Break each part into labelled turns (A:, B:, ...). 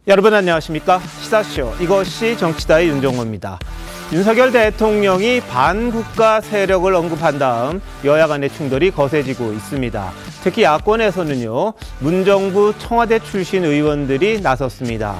A: 여러분 안녕하십니까? 시사쇼 이것이 정치다의 윤정호입니다. 윤석열 대통령이 반국가 세력을 언급한 다음 여야 간의 충돌이 거세지고 있습니다. 특히 야권에서는요, 문정부 청와대 출신 의원들이 나섰습니다.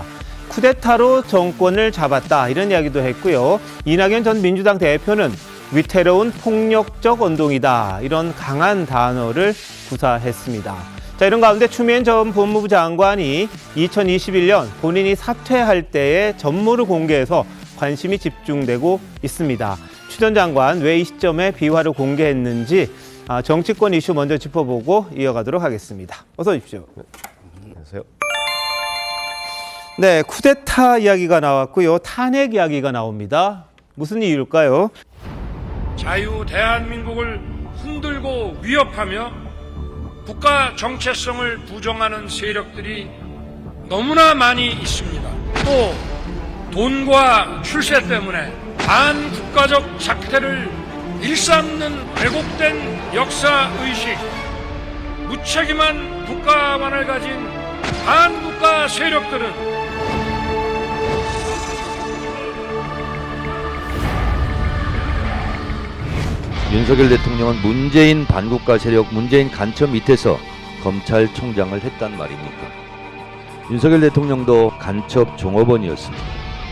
A: 쿠데타로 정권을 잡았다 이런 이야기도 했고요. 이낙연 전 민주당 대표는 위태로운 폭력적 언동이다 이런 강한 단어를 구사했습니다. 자, 이런 가운데 추미애 전 법무부 장관이 2021년 본인이 사퇴할 때의 전모를 공개해서 관심이 집중되고 있습니다. 추 전 장관 왜 이 시점에 비화를 공개했는지 정치권 이슈 먼저 짚어보고 이어가도록 하겠습니다. 어서 오십시오.
B: 안녕하세요.
A: 네, 쿠데타 이야기가 나왔고요. 탄핵 이야기가 나옵니다. 무슨 이유일까요?
C: 자유 대한민국을 흔들고 위협하며 국가 정체성을 부정하는 세력들이 너무나 많이 있습니다. 또 돈과 출세 때문에 반국가적 작태를 일삼는 왜곡된 역사의식, 무책임한 국가관을 가진 반국가 세력들은
B: 윤석열 대통령은 문재인 반국가 세력, 문재인 간첩 밑에서 검찰총장을 했단 말입니까? 윤석열 대통령도 간첩 종업원이었습니다.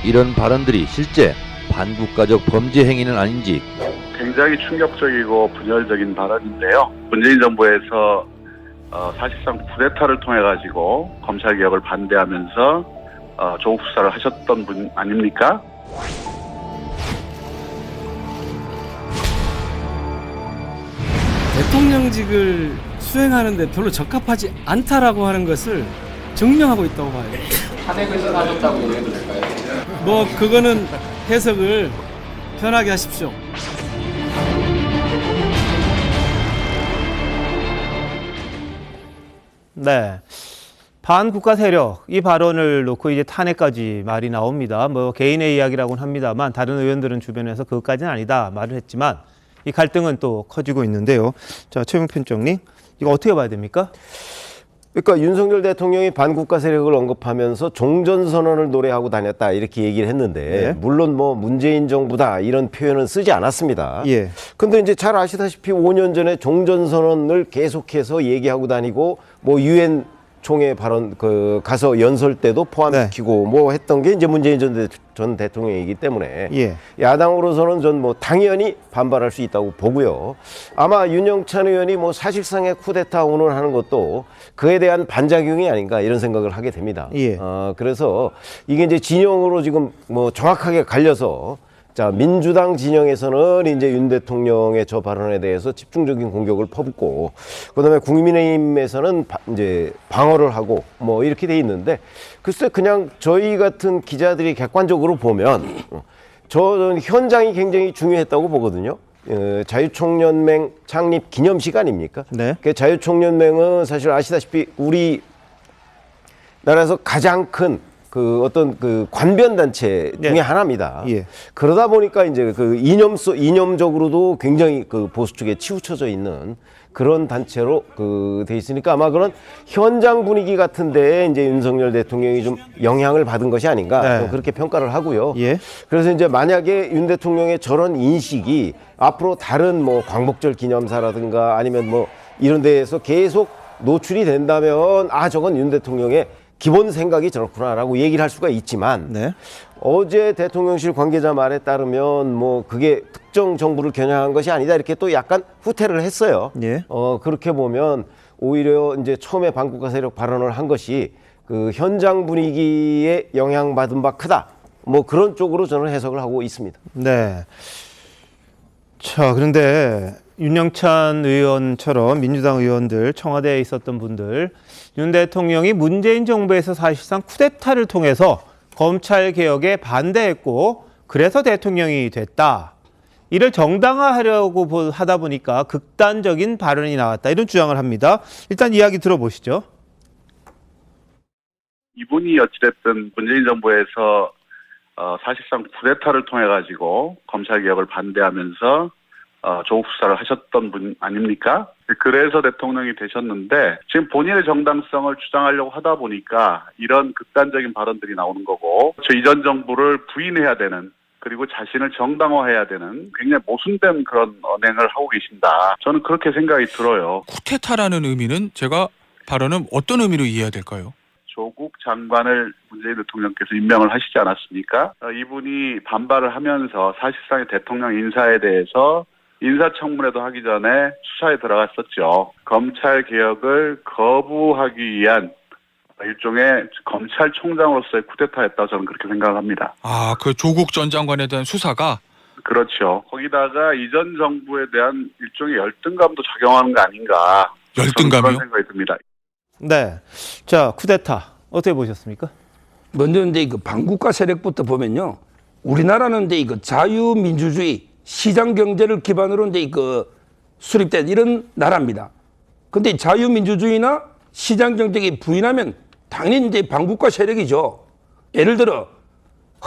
B: 이런 발언들이 실제 반국가적 범죄 행위는 아닌지
D: 굉장히 충격적이고 분열적인 발언인데요. 문재인 정부에서 사실상 쿠데타를 통해 가지고 검찰 개혁을 반대하면서 조국 수사를 하셨던 분 아닙니까?
E: 대통령직을 수행하는데 별로 적합하지 않다라고 하는 것을 증명하고 있다고 봐요.
F: 탄핵을 선하셨다고 얘기해도 될까요?
E: 뭐 그거는 해석을 편하게 하십시오.
A: 네. 반국가 세력 이 발언을 놓고 이제 탄핵까지 말이 나옵니다. 뭐 개인의 이야기라고는 합니다만 다른 의원들은 주변에서 그것까지는 아니다 말을 했지만 이 갈등은 또 커지고 있는데요. 자, 최용 편장님, 이거 어떻게 봐야 됩니까?
G: 그러니까 윤석열 대통령이 반국가 세력을 언급하면서 종전선언을 노래하고 다녔다 이렇게 얘기를 했는데
A: 네.
G: 물론 뭐 문재인 정부다 이런 표현은 쓰지 않았습니다.
A: 예.
G: 근데 이제 잘 아시다시피 5년 전에 종전선언을 계속해서 얘기하고 다니고 뭐 유엔 총회 발언 가서 연설 때도 포함시키고 뭐 했던 게 이제 문재인 전 대통령이기 때문에
A: 예.
G: 야당으로서는 전 뭐 당연히 반발할 수 있다고 보고요. 아마 윤영찬 의원이 뭐 사실상의 쿠데타 운운하는 것도 그에 대한 반작용이 아닌가 이런 생각을 하게 됩니다.
A: 예.
G: 그래서 이게 이제 진영으로 지금 뭐 정확하게 갈려서 자, 민주당 진영에서는 이제 윤 대통령의 저 발언에 대해서 집중적인 공격을 퍼붓고, 그다음에 국민의힘에서는 이제 방어를 하고 뭐 이렇게 돼 있는데, 글쎄 그냥 저희 같은 기자들이 객관적으로 보면 저는 현장이 굉장히 중요했다고 보거든요. 자유총연맹 창립 기념식 아닙니까?
A: 네.
G: 그 자유총연맹은 사실 아시다시피 우리 나라에서 가장 큰 어떤 관변 단체 중에
A: 네.
G: 하나입니다.
A: 예.
G: 그러다 보니까 이제 이념적으로도 굉장히 보수 쪽에 치우쳐져 있는 그런 단체로 돼 있으니까 아마 그런 현장 분위기 같은데 이제 윤석열 대통령이 좀 영향을 받은 것이 아닌가
A: 네.
G: 그렇게 평가를 하고요.
A: 예.
G: 그래서 이제 만약에 윤 대통령의 저런 인식이 앞으로 다른 뭐 광복절 기념사라든가 아니면 뭐 이런 데에서 계속 노출이 된다면 저건 윤 대통령의 기본 생각이 저렇구나라고 얘기를 할 수가 있지만
A: 네.
G: 어제 대통령실 관계자 말에 따르면 뭐 그게 특정 정부를 겨냥한 것이 아니다 이렇게 또 약간 후퇴를 했어요.
A: 예.
G: 그렇게 보면 오히려 이제 처음에 반국가 세력 발언을 한 것이 현장 분위기에 영향받은 바 크다. 뭐 그런 쪽으로 저는 해석을 하고 있습니다.
A: 네. 자, 그런데 윤영찬 의원처럼 민주당 의원들, 청와대에 있었던 분들, 윤 대통령이 문재인 정부에서 사실상 쿠데타를 통해서 검찰 개혁에 반대했고 그래서 대통령이 됐다. 이를 정당화하려고 하다 보니까 극단적인 발언이 나왔다. 이런 주장을 합니다. 일단 이야기 들어보시죠.
D: 이분이 어찌됐든 문재인 정부에서 사실상 쿠데타를 통해 가지고 검찰 개혁을 반대하면서 조국 수사를 하셨던 분 아닙니까? 그래서 대통령이 되셨는데 지금 본인의 정당성을 주장하려고 하다 보니까 이런 극단적인 발언들이 나오는 거고 저 이전 정부를 부인해야 되는 그리고 자신을 정당화해야 되는 굉장히 모순된 그런 언행을 하고 계신다. 저는 그렇게 생각이 들어요.
H: 쿠데타라는 의미는 제가 발언은 어떤 의미로 이해해야 될까요?
D: 조국 장관을 문재인 대통령께서 임명을 하시지 않았습니까? 이분이 반발을 하면서 사실상의 대통령 인사에 대해서 인사청문회도 하기 전에 수사에 들어갔었죠. 검찰 개혁을 거부하기 위한 일종의 검찰총장으로서의 쿠데타였다고 저는 그렇게 생각을 합니다.
H: 아, 그 조국 전 장관에 대한 수사가?
D: 그렇죠. 거기다가 이전 정부에 대한 일종의 열등감도 작용하는 거 아닌가.
H: 열등감이요?
D: 그런 생각이 듭니다.
A: 네. 자, 쿠데타 어떻게 보셨습니까?
I: 먼저 이제 그 반국가 세력부터 보면요, 우리나라는 이제 그 자유민주주의 시장 경제를 기반으로 이제 그 수립된 이런 나라입니다. 근데 자유민주주의나 시장 경제에 부인하면 당연히 이제 반국가 세력이죠. 예를 들어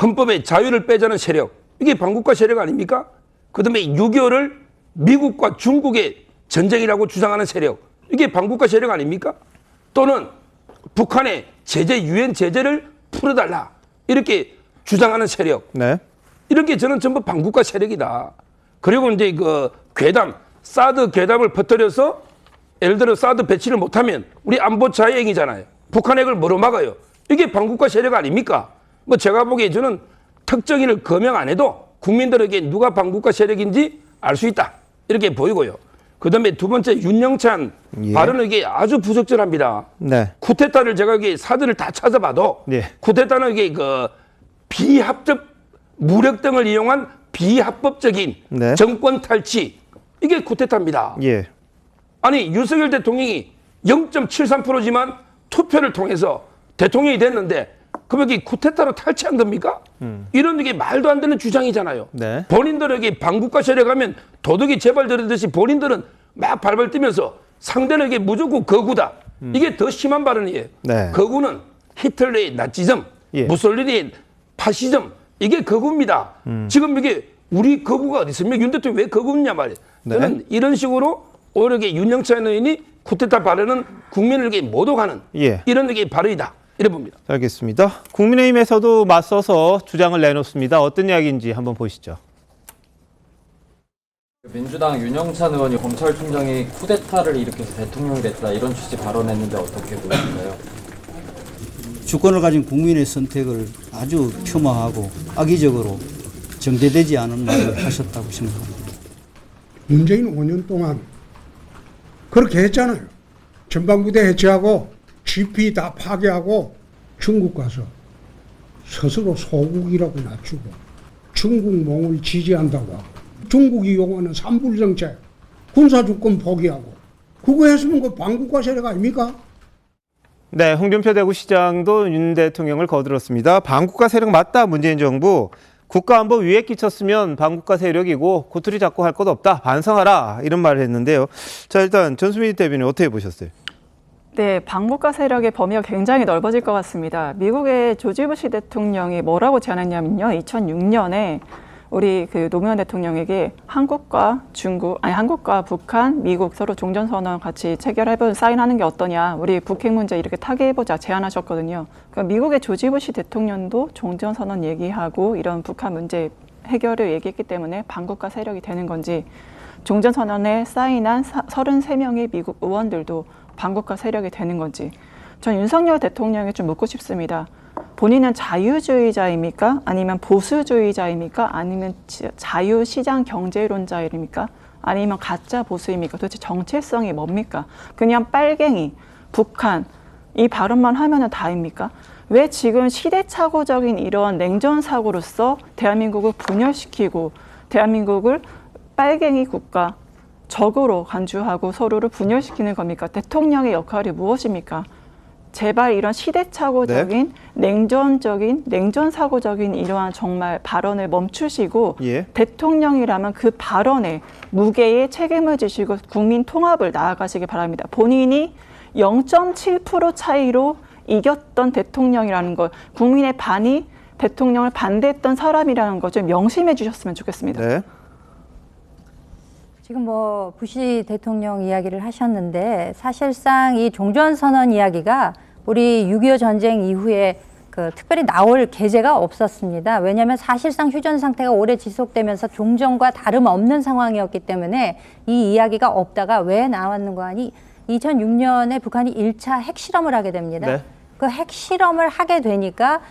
I: 헌법에 자유를 빼자는 세력, 이게 반국가 세력 아닙니까? 그다음에 6.25를 미국과 중국의 전쟁이라고 주장하는 세력, 이게 반국가 세력 아닙니까? 또는 북한의 제재, 유엔 제재를 풀어달라, 이렇게 주장하는 세력.
A: 네.
I: 이런 게 저는 전부 반국가 세력이다. 그리고 이제 그 괴담, 사드 괴담을 퍼뜨려서 예를 들어 사드 배치를 못하면 우리 안보 자해행위잖아요. 북한 핵을 뭐로 막아요? 이게 반국가 세력 아닙니까? 뭐 제가 보기에 저는 특정인을 거명 안 해도 국민들에게 누가 반국가 세력인지 알 수 있다, 이렇게 보이고요. 그다음에 두 번째 윤영찬 발언은 이게 아주 부적절합니다.
A: 네.
I: 쿠데타를 제가 이게 사드를 다 찾아봐도 쿠데타는 이게 그 비합법 무력 등을 이용한 비합법적인 정권 탈취, 이게 쿠데타입니다.
A: 예.
I: 아니 윤석열 대통령이 0.73%지만 투표를 통해서 대통령이 됐는데 그럼 이게 쿠데타로 탈취한 겁니까? 이런 게 말도 안 되는 주장이잖아요.
A: 네.
I: 본인들에게 반국가 세력하면 도둑이 재발 들듯이 본인들은 막 발발 뛰면서 상대에게 무조건 거구다. 이게 더 심한 발언이에요.
A: 네.
I: 거구는 히틀러의 나치즘, 무솔리니의 파시즘, 이게 거구입니다. 지금 이게 우리 거구가 어디 있습니까? 윤 대통령이 왜 거구냐 말이에요. 저는 이런 식으로 오히려 윤영찬 의원이 쿠데타 발언은 국민에게 모독하는 이런 게 발언이다, 이래 봅니다.
A: 알겠습니다. 국민의힘에서도 맞서서 주장을 내놓습니다. 어떤 이야기인지 한번 보시죠.
F: 민주당 윤영찬 의원이 검찰총장이 쿠데타를 일으켜서 대통령이 됐다, 이런 취지 발언했는데 어떻게 보실까요?
J: 주권을 가진 국민의 선택을 아주 폄하하고 악의적으로 정제되지 않은 말을 하셨다고 생각합니다.
K: 문재인 5년 동안 그렇게 했잖아요. 전방부대 해체하고 GP 다 파괴하고 중국 가서 스스로 소국이라고 낮추고 중국몽을 지지한다고 하고 중국이 요구하는 삼불정책, 군사주권 포기하고 그거 했으면 그 반국가 세력 아닙니까?
A: 네, 홍준표 대구시장도 윤 대통령을 거들었습니다. 반국가 세력 맞다, 문재인 정부. 국가안보 위에 끼쳤으면 반국가 세력이고 고투리 잡고 할 것 없다, 반성하라, 이런 말을 했는데요. 자, 일단 전수민 대변인 어떻게 보셨어요?
L: 네, 반국가 세력의 범위가 굉장히 넓어질 것 같습니다. 미국의 조지 부시 대통령이 뭐라고 제안했냐면요, 2006년에 우리 그 노무현 대통령에게 한국과 북한, 미국 서로 종전선언 같이 체결해보고 사인하는 게 어떠냐, 우리 북핵 문제 이렇게 타개해보자 제안하셨거든요. 그러니까 미국의 조지 부시 대통령도 종전선언 얘기하고 이런 북한 문제 해결을 얘기했기 때문에 반국가 세력이 되는 건지, 종전선언에 사인한 33명의 미국 의원들도 반국가 세력이 되는 건지, 전 윤석열 대통령에 좀 묻고 싶습니다. 본인은 자유주의자입니까? 아니면 보수주의자입니까? 아니면 자유시장 경제론자입니까? 아니면 가짜 보수입니까? 도대체 정체성이 뭡니까? 그냥 빨갱이, 북한, 이 발언만 하면은 다입니까? 왜 지금 시대착오적인 이런 냉전사고로서 대한민국을 분열시키고 대한민국을 빨갱이 국가, 적으로 간주하고 서로를 분열시키는 겁니까? 대통령의 역할이 무엇입니까? 제발 이런 시대착오적인 냉전사고적인 이러한 정말 발언을 멈추시고 대통령이라면 그 발언에 무게의 책임을 지시고 국민 통합을 나아가시기 바랍니다. 본인이 0.7% 차이로 이겼던 대통령이라는 것, 국민의 반이 대통령을 반대했던 사람이라는 것 좀 명심해 주셨으면 좋겠습니다.
A: 네.
M: 지금 뭐 부시 대통령 이야기를 하셨는데 사실상 이 종전선언 이야기가 우리 6.25 전쟁 이후에 특별히 나올 계제가 없었습니다. 왜냐하면 사실상 휴전 상태가 오래 지속되면서 종전과 다름없는 상황이었기 때문에 이 이야기가 없다가 왜 나왔는가 하니 2006년에 북한이 1차 핵실험을 하게 됩니다.
A: 네.
M: 그 핵실험을 하게 되니까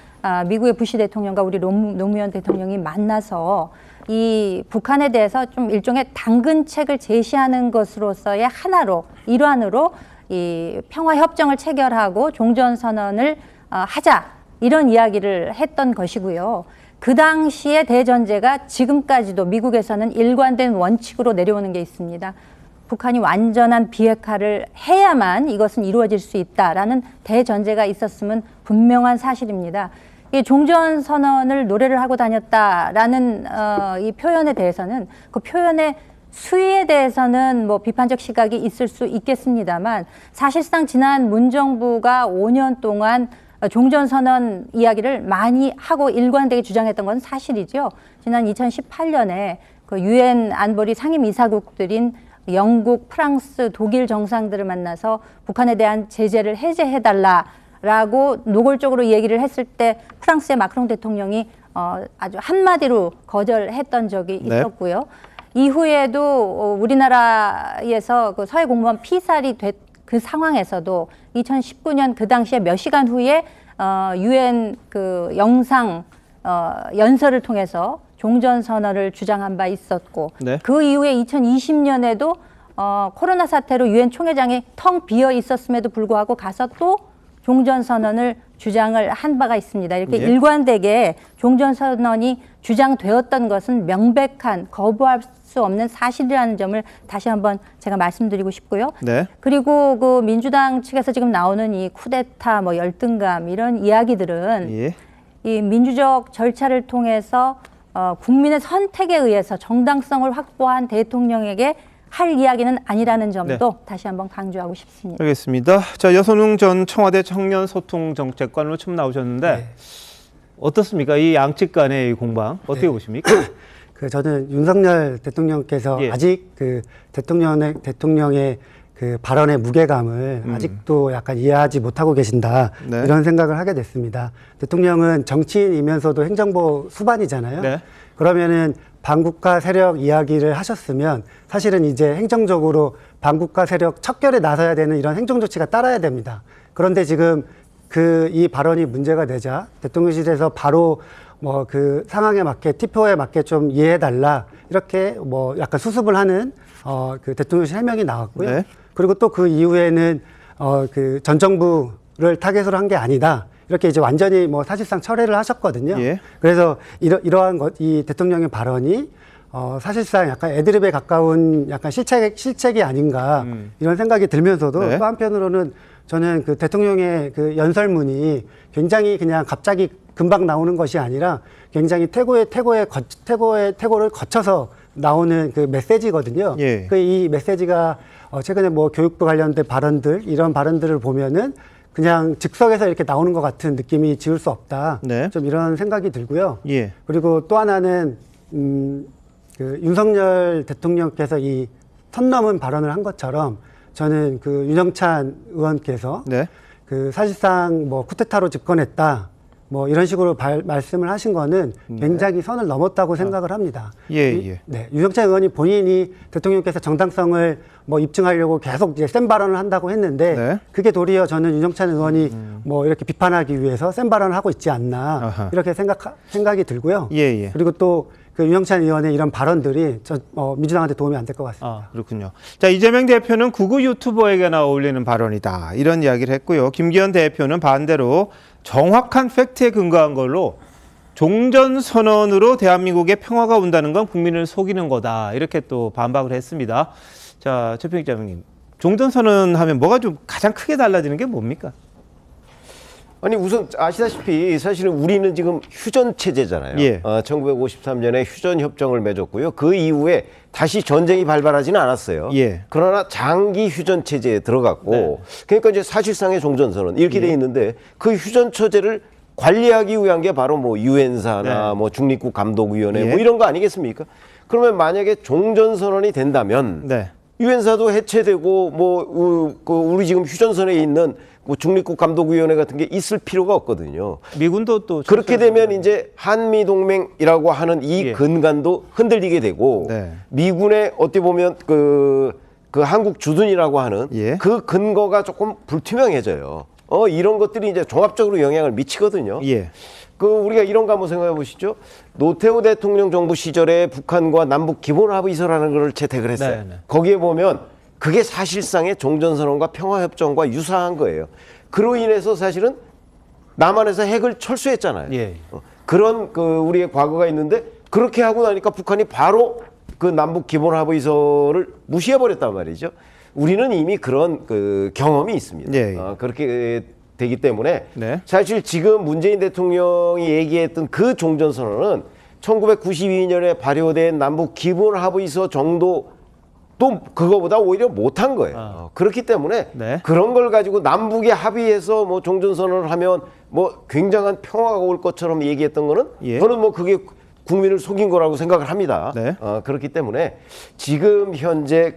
M: 미국의 부시 대통령과 우리 노무현 대통령이 만나서 이 북한에 대해서 좀 일종의 당근책을 제시하는 것으로서의 일환으로 이 평화협정을 체결하고 종전선언을 하자 이런 이야기를 했던 것이고요. 그 당시의 대전제가 지금까지도 미국에서는 일관된 원칙으로 내려오는 게 있습니다. 북한이 완전한 비핵화를 해야만 이것은 이루어질 수 있다라는 대전제가 있었으면 분명한 사실입니다. 이 종전선언을 노래를 하고 다녔다라는 이 표현에 대해서는 그 표현의 수위에 대해서는 뭐 비판적 시각이 있을 수 있겠습니다만 사실상 지난 문정부가 5년 동안 종전선언 이야기를 많이 하고 일관되게 주장했던 건 사실이죠. 지난 2018년에 그 유엔 안보리 상임이사국들인 영국, 프랑스, 독일 정상들을 만나서 북한에 대한 제재를 해제해달라라고 노골적으로 얘기를 했을 때 프랑스의 마크롱 대통령이 아주 한마디로 거절했던 적이 있었고요. 이후에도 우리나라에서 그 서해 공무원 피살이 그 상황에서도 2019년 그 당시에 몇 시간 후에 유엔 그 영상 연설을 통해서 종전선언을 주장한 바 있었고
A: 네.
M: 그 이후에 2020년에도 코로나 사태로 유엔 총회장이 텅 비어 있었음에도 불구하고 가서 또 종전선언을 주장을 한 바가 있습니다. 이렇게
A: 예.
M: 일관되게 종전선언이 주장되었던 것은 명백한 거부할 수 없는 사실이라는 점을 다시 한번 제가 말씀드리고 싶고요.
A: 네.
M: 그리고 그 민주당 측에서 지금 나오는 이 쿠데타, 뭐 열등감 이런 이야기들은
A: 예.
M: 이 민주적 절차를 통해서 국민의 선택에 의해서 정당성을 확보한 대통령에게 할 이야기는 아니라는 점도 다시 한번 강조하고 싶습니다.
A: 알겠습니다. 자, 여선웅 전 청와대 청년소통정책관으로 처음 나오셨는데 어떻습니까? 이 양측 간의 이 공방 어떻게 보십니까?
N: 저는 윤석열 대통령께서 아직 그 대통령의 그 발언의 무게감을 아직도 약간 이해하지 못하고 계신다 이런 생각을 하게 됐습니다. 대통령은 정치인이면서도 행정부 수반이잖아요. 그러면은 반국가 세력 이야기를 하셨으면 사실은 이제 행정적으로 반국가 세력 척결에 나서야 되는 이런 행정 조치가 따라야 됩니다. 그런데 지금 이 발언이 문제가 되자 대통령실에서 바로 뭐 그 상황에 맞게 TPO에 맞게 좀 이해해달라 이렇게 뭐 약간 수습을 하는 그 대통령실 해명이 나왔고요. 그리고 또 그 이후에는 그 전 정부를 타겟으로 한 게 아니다. 이렇게 이제 완전히 뭐 사실상 철회를 하셨거든요. 그래서 이러한 이 대통령의 발언이 사실상 약간 애드립에 가까운 약간 실책이 아닌가 이런 생각이 들면서도 또 한편으로는 저는 그 대통령의 그 연설문이 굉장히 그냥 갑자기 금방 나오는 것이 아니라 굉장히 태고를 거쳐서 나오는 그 메시지거든요. 그 이 메시지가 최근에 뭐 교육부 관련된 발언들 이런 발언들을 보면은 그냥 즉석에서 이렇게 나오는 것 같은 느낌이 지울 수 없다. 좀 이런 생각이 들고요. 그리고 또 하나는 그 윤석열 대통령께서 이 선 넘은 발언을 한 것처럼 저는 그 윤영찬 의원께서 그 사실상 뭐 쿠데타로 집권했다. 뭐 이런 식으로 말씀을 하신 거는 굉장히 선을 넘었다고 생각을 합니다. 윤영찬 의원이 본인이 대통령께서 정당성을 뭐 입증하려고 계속 이제 센 발언을 한다고 했는데 그게 도리어 저는 윤영찬 의원이 뭐 이렇게 비판하기 위해서 센 발언을 하고 있지 않나 이렇게 생각이 들고요. 그리고 또 그 윤영찬 의원의 이런 발언들이 민주당한테 도움이 안 될 것 같습니다.
A: 그렇군요. 자, 이재명 대표는 극우 유튜버에게나 어울리는 발언이다. 이런 이야기를 했고요. 김기현 대표는 반대로 정확한 팩트에 근거한 걸로 종전선언으로 대한민국의 평화가 온다는 건 국민을 속이는 거다. 이렇게 또 반박을 했습니다. 자, 최평희 기자님, 종전선언 하면 뭐가 좀 가장 크게 달라지는 게 뭡니까?
G: 아니 우선 아시다시피 사실은 우리는 지금 휴전 체제잖아요. 1953년에 휴전 협정을 맺었고요. 그 이후에 다시 전쟁이 발발하지는 않았어요. 그러나 장기 휴전 체제에 들어갔고, 그러니까 이제 사실상의 종전선언 이렇게 돼 있는데 그 휴전 체제를 관리하기 위한 게 바로 뭐 유엔사나 뭐 중립국 감독위원회 뭐 이런 거 아니겠습니까? 그러면 만약에 종전선언이 된다면 유엔사도 해체되고 우리 지금 휴전선에 있는 뭐 중립국 감독위원회 같은 게 있을 필요가 없거든요.
A: 미군도 또
G: 그렇게 되면 이제 한미 동맹이라고 하는 이 근간도 흔들리게 되고 미군의 어떻게 보면 그 한국 주둔이라고 하는 그 근거가 조금 불투명해져요. 이런 것들이 이제 종합적으로 영향을 미치거든요. 우리가 이런 거 한번 생각해 보시죠. 노태우 대통령 정부 시절에 북한과 남북 기본합의서라는 걸 채택을 했어요. 거기에 보면 그게 사실상의 종전선언과 평화협정과 유사한 거예요. 그로 인해서 사실은 남한에서 핵을 철수했잖아요. 그런 우리의 과거가 있는데 그렇게 하고 나니까 북한이 바로 그 남북 기본합의서를 무시해버렸단 말이죠. 우리는 이미 그런 경험이 있습니다. 그렇게 되기 때문에 사실 지금 문재인 대통령이 얘기했던 그 종전선언은 1992년에 발효된 남북 기본합의서 정도 또 그거보다 오히려 못한 거예요. 그렇기 때문에 그런 걸 가지고 남북이 합의해서 뭐 종전선언을 하면 뭐 굉장한 평화가 올 것처럼 얘기했던 거는 저는 뭐 그게 국민을 속인 거라고 생각을 합니다. 그렇기 때문에 지금 현재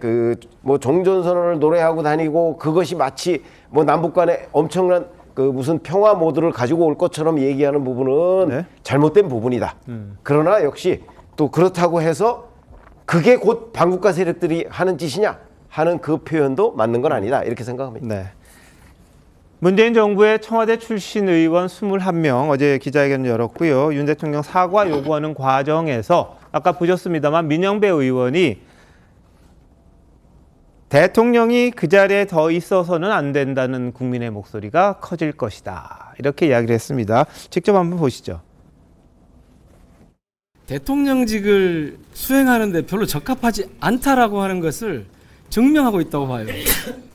G: 뭐 종전선언을 노래하고 다니고 그것이 마치 뭐 남북 간에 엄청난 무슨 평화 모드를 가지고 올 것처럼 얘기하는 부분은 잘못된 부분이다. 그러나 역시 또 그렇다고 해서 그게 곧 반국가 세력들이 하는 짓이냐 하는 그 표현도 맞는 건 아니다. 이렇게 생각합니다.
A: 문재인 정부의 청와대 출신 의원 21명 어제 기자회견을 열었고요. 윤 대통령 사과 요구하는 과정에서 아까 보셨습니다만 민영배 의원이 대통령이 그 자리에 더 있어서는 안 된다는 국민의 목소리가 커질 것이다. 이렇게 이야기를 했습니다. 직접 한번 보시죠.
E: 대통령직을 수행하는데 별로 적합하지 않다라고 하는 것을 증명하고 있다고 봐요.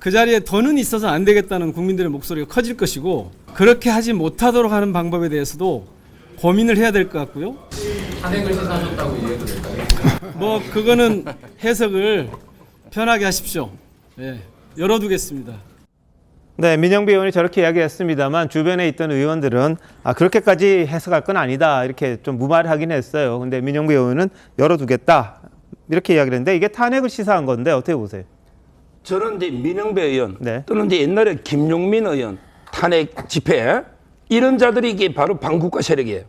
E: 그 자리에 더는 있어서 안 되겠다는 국민들의 목소리가 커질 것이고 그렇게 하지 못하도록 하는 방법에 대해서도 고민을 해야 될 것 같고요.
F: 탄핵을 시사하셨다고 이해해도 될까요?
E: 뭐 그거는 해석을 편하게 하십시오. 열어두겠습니다.
A: 민영배 의원이 저렇게 이야기했습니다만 주변에 있던 의원들은 그렇게까지 해석할 건 아니다 이렇게 좀 무마를 하긴 했어요. 근데 민영배 의원은 열어두겠다 이렇게 이야기를 했는데 이게 탄핵을 시사한 건데 어떻게 보세요?
I: 저는 이제 민영배 의원 또는 이제 옛날에 김용민 의원 탄핵 집회 이런 자들이 이게 바로 반국가 세력이에요.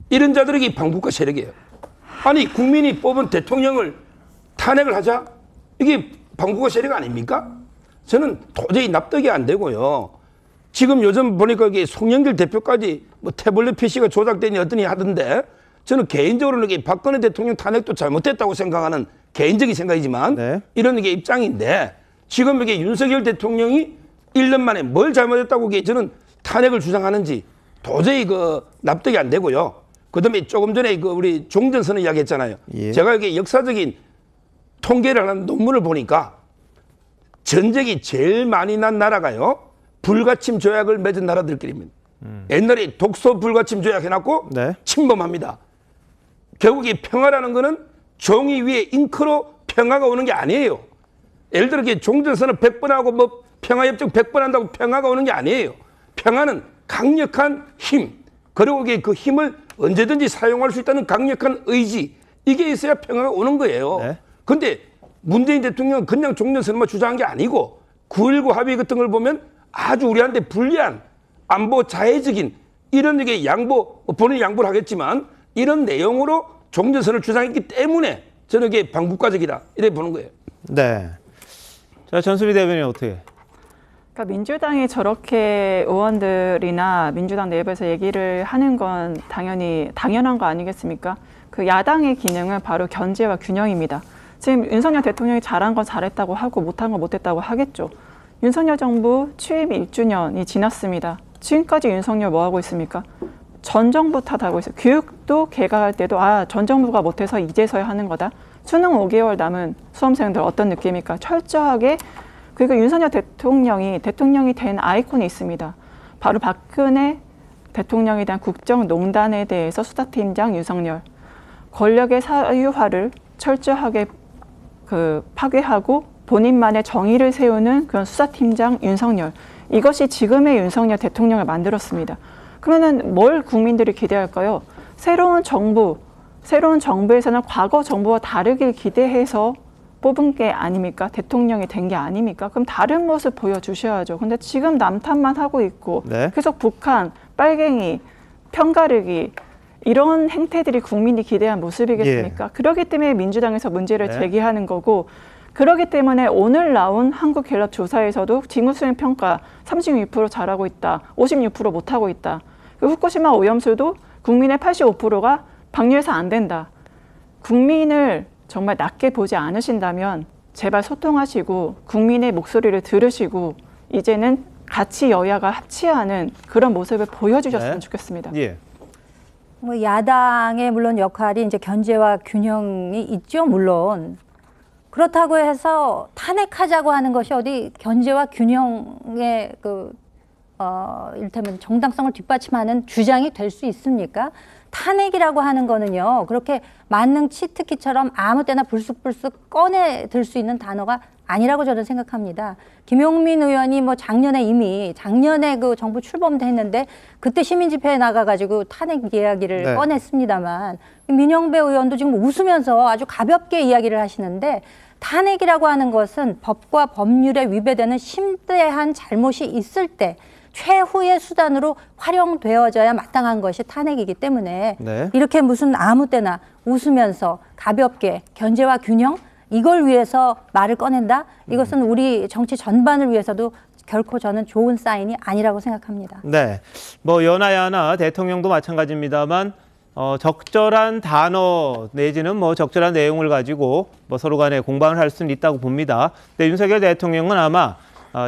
I: 이런 자들이 이게 반국가 세력이에요. 아니 국민이 뽑은 대통령을 탄핵을 하자? 이게 반국가 세력 아닙니까? 저는 도저히 납득이 안 되고요. 지금 요즘 보니까 이게 송영길 대표까지 뭐 태블릿 PC가 조작되니 어떠니 하던데 저는 개인적으로는 이게 박근혜 대통령 탄핵도 잘못됐다고 생각하는 개인적인 생각이지만 이런 게 입장인데 지금 이게 윤석열 대통령이 1년 만에 뭘 잘못했다고 저는 탄핵을 주장하는지 도저히 납득이 안 되고요. 그다음에 조금 전에 우리 종전선언 이야기했잖아요. 제가 이게 역사적인 통계를 하는 논문을 보니까 전쟁이 제일 많이 난 나라가요. 불가침 조약을 맺은 나라들끼리입니다. 옛날에 독소 불가침 조약 해놨고 침범합니다. 결국 이 평화라는 거는 종이 위에 잉크로 평화가 오는 게 아니에요. 예를 들어 종전선언 100번 하고 뭐 평화협정 100번 한다고 평화가 오는 게 아니에요. 평화는 강력한 힘, 그리고 그 힘을 언제든지 사용할 수 있다는 강력한 의지, 이게 있어야 평화가 오는 거예요. 근데 문재인 대통령은 그냥 종전선언만 주장한 게 아니고 9.19 합의 같은 걸 보면 아주 우리한테 불리한 안보 자해적인 이런 게 본인이 양보를 하겠지만 이런 내용으로 종전선언을 주장했기 때문에 저는 이게 반국가적이다 이렇게 보는 거예요.
A: 자, 전수미 대변인 어떻게?
L: 그러니까 민주당이 저렇게 의원들이나 민주당 내부에서 얘기를 하는 건 당연한 거 아니겠습니까? 그 야당의 기능은 바로 견제와 균형입니다. 지금 윤석열 대통령이 잘한 건 잘했다고 하고 못한 건 못했다고 하겠죠. 윤석열 정부 취임 1주년이 지났습니다. 지금까지 윤석열 뭐 하고 있습니까? 전 정부 탓하고 있어요. 교육도 개각할 때도 전 정부가 못해서 이제서야 하는 거다. 수능 5개월 남은 수험생들 어떤 느낌입니까? 철저하게. 그리고 윤석열 대통령이 된 아이콘이 있습니다. 바로 박근혜 대통령에 대한 국정농단에 대해서 수사팀장 윤석열. 권력의 사유화를 철저하게 파괴하고 본인만의 정의를 세우는 그런 수사팀장 윤석열. 이것이 지금의 윤석열 대통령을 만들었습니다. 그러면 뭘 국민들이 기대할까요? 새로운 정부, 새로운 정부에서는 과거 정부와 다르길 기대해서 뽑은 게 아닙니까? 대통령이 된 게 아닙니까? 그럼 다른 모습 보여주셔야죠. 근데 지금 남탓만 하고 있고
A: 네.
L: 계속 북한, 빨갱이, 편가르기 이런 행태들이 국민이 기대한 모습이겠습니까?
A: 예.
L: 그렇기 때문에 민주당에서 문제를
A: 네.
L: 제기하는 거고 그렇기 때문에 오늘 나온 한국갤럽 조사에서도 직무수행 평가 36% 잘하고 있다, 56% 못하고 있다. 그 후쿠시마 오염수도 국민의 85%가 방류해서 안 된다. 국민을 정말 낮게 보지 않으신다면 제발 소통하시고 국민의 목소리를 들으시고 이제는 같이 여야가 합치하는 그런 모습을 보여주셨으면
A: 네.
L: 좋겠습니다.
A: 예.
M: 뭐 야당의 물론 역할이 이제 견제와 균형이 있죠, 물론. 그렇다고 해서 탄핵하자고 하는 것이 어디 견제와 균형의 이를테면 정당성을 뒷받침하는 주장이 될 수 있습니까? 탄핵이라고 하는 거는요, 그렇게 만능 치트키처럼 아무 때나 불쑥불쑥 꺼내 들 수 있는 단어가 아니라고 저는 생각합니다. 김용민 의원이 뭐 작년에 그 정부 출범도 했는데 그때 시민집회에 나가가지고 탄핵 이야기를
A: 네.
M: 꺼냈습니다만 민영배 의원도 지금 웃으면서 아주 가볍게 이야기를 하시는데 탄핵이라고 하는 것은 법과 법률에 위배되는 심대한 잘못이 있을 때 최후의 수단으로 활용되어져야 마땅한 것이 탄핵이기 때문에
A: 네.
M: 이렇게 무슨 아무 때나 웃으면서 가볍게 견제와 균형 이걸 위해서 말을 꺼낸다? 이것은 우리 정치 전반을 위해서도 결코 저는 좋은 사인이 아니라고 생각합니다.
A: 네. 뭐 여나야나 대통령도 마찬가지입니다만 적절한 단어 내지는 뭐 적절한 내용을 가지고 뭐 서로 간에 공방을 할 수는 있다고 봅니다. 근데 윤석열 대통령은 아마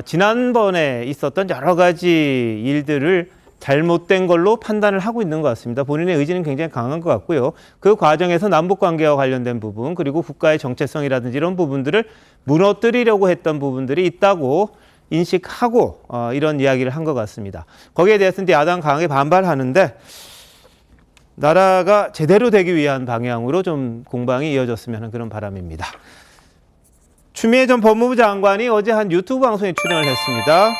A: 지난번에 있었던 여러 가지 일들을 잘못된 걸로 판단을 하고 있는 것 같습니다. 본인의 의지는 굉장히 강한 것 같고요. 그 과정에서 남북관계와 관련된 부분 그리고 국가의 정체성이라든지 이런 부분들을 무너뜨리려고 했던 부분들이 있다고 인식하고 이런 이야기를 한 것 같습니다. 거기에 대해서 이제 야당 강하게 반발하는데 나라가 제대로 되기 위한 방향으로 좀 공방이 이어졌으면 하는 그런 바람입니다. 추미애 전 법무부 장관이 어제 한 유튜브 방송에 출연을 했습니다.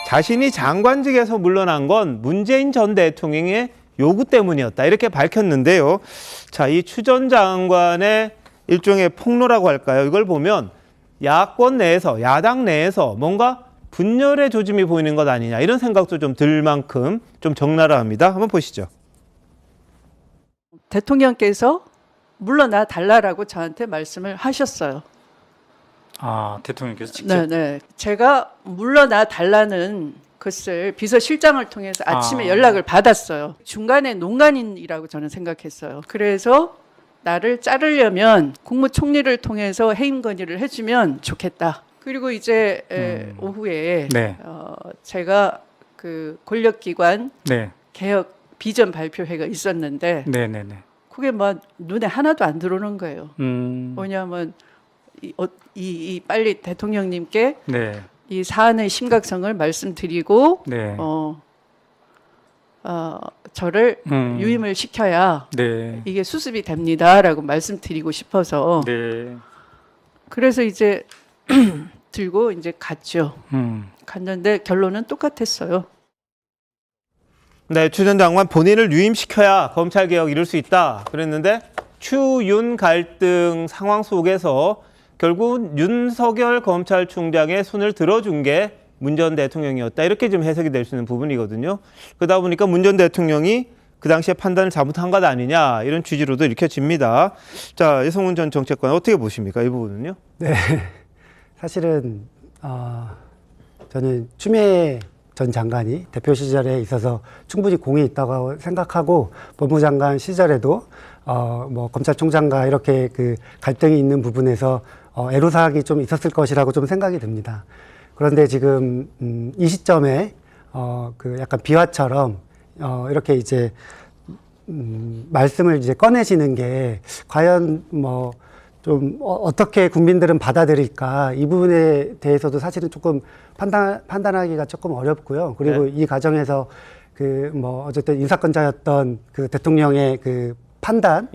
A: 자신이 장관직에서 물러난 건 문재인 전 대통령의 요구 때문이었다. 이렇게 밝혔는데요. 자, 이 추 전 장관의 일종의 폭로라고 할까요? 이걸 보면 야권 내에서, 야당 내에서 뭔가 분열의 조짐이 보이는 것 아니냐. 이런 생각도 좀 들 만큼 좀 적나라합니다. 한번 보시죠.
O: 대통령께서 물러나 달라라고 저한테 말씀을 하셨어요.
P: 아, 대통령께서 직접?
O: 네. 제가 물러나 달라는 것을 비서실장을 통해서 아침에 연락을 받았어요. 중간에 농간인이라고 저는 생각했어요. 그래서 나를 자르려면 국무총리를 통해서 해임 건의를 해주면 좋겠다. 그리고 이제 오후에
P: 네.
O: 제가 그 권력기관
P: 네.
O: 개혁 비전 발표회가 있었는데
P: 네네네.
O: 그게 막 눈에 하나도 안 들어오는 거예요. 뭐냐면 이 빨리 대통령님께
P: 네.
O: 이 사안의 심각성을 말씀드리고
P: 네.
O: 저를 유임을 시켜야
P: 네.
O: 이게 수습이 됩니다라고 말씀드리고 싶어서
P: 네.
O: 그래서 이제 들고 이제 갔죠. 갔는데 결론은 똑같았어요.
A: 네, 추 전 장관 본인을 유임시켜야 검찰개혁 이룰 수 있다 그랬는데 추윤 갈등 상황 속에서 결국 윤석열 검찰총장의 손을 들어준 게 문 전 대통령이었다. 이렇게 좀 해석이 될 수 있는 부분이거든요. 그러다 보니까 문 전 대통령이 그 당시에 판단을 잘못한 것 아니냐 이런 취지로도 읽혀집니다. 자, 이성훈 전 정책관 어떻게 보십니까? 이 부분은요?
N: 네, 사실은 저는 추미애 전 장관이 대표 시절에 있어서 충분히 공이 있다고 생각하고 법무장관 시절에도 뭐 검찰총장과 이렇게 그 갈등이 있는 부분에서 애로사항이 좀 있었을 것이라고 좀 생각이 듭니다. 그런데 지금 이 시점에 그 약간 비화처럼 이렇게 이제 말씀을 이제 꺼내시는 게 과연 뭐 좀 어떻게 국민들은 받아들일까 이 부분에 대해서도 사실은 조금 판단하기가 조금 어렵고요. 그리고 이 과정에서 그 뭐 어쨌든 인사권자였던 그 대통령의 그 판단,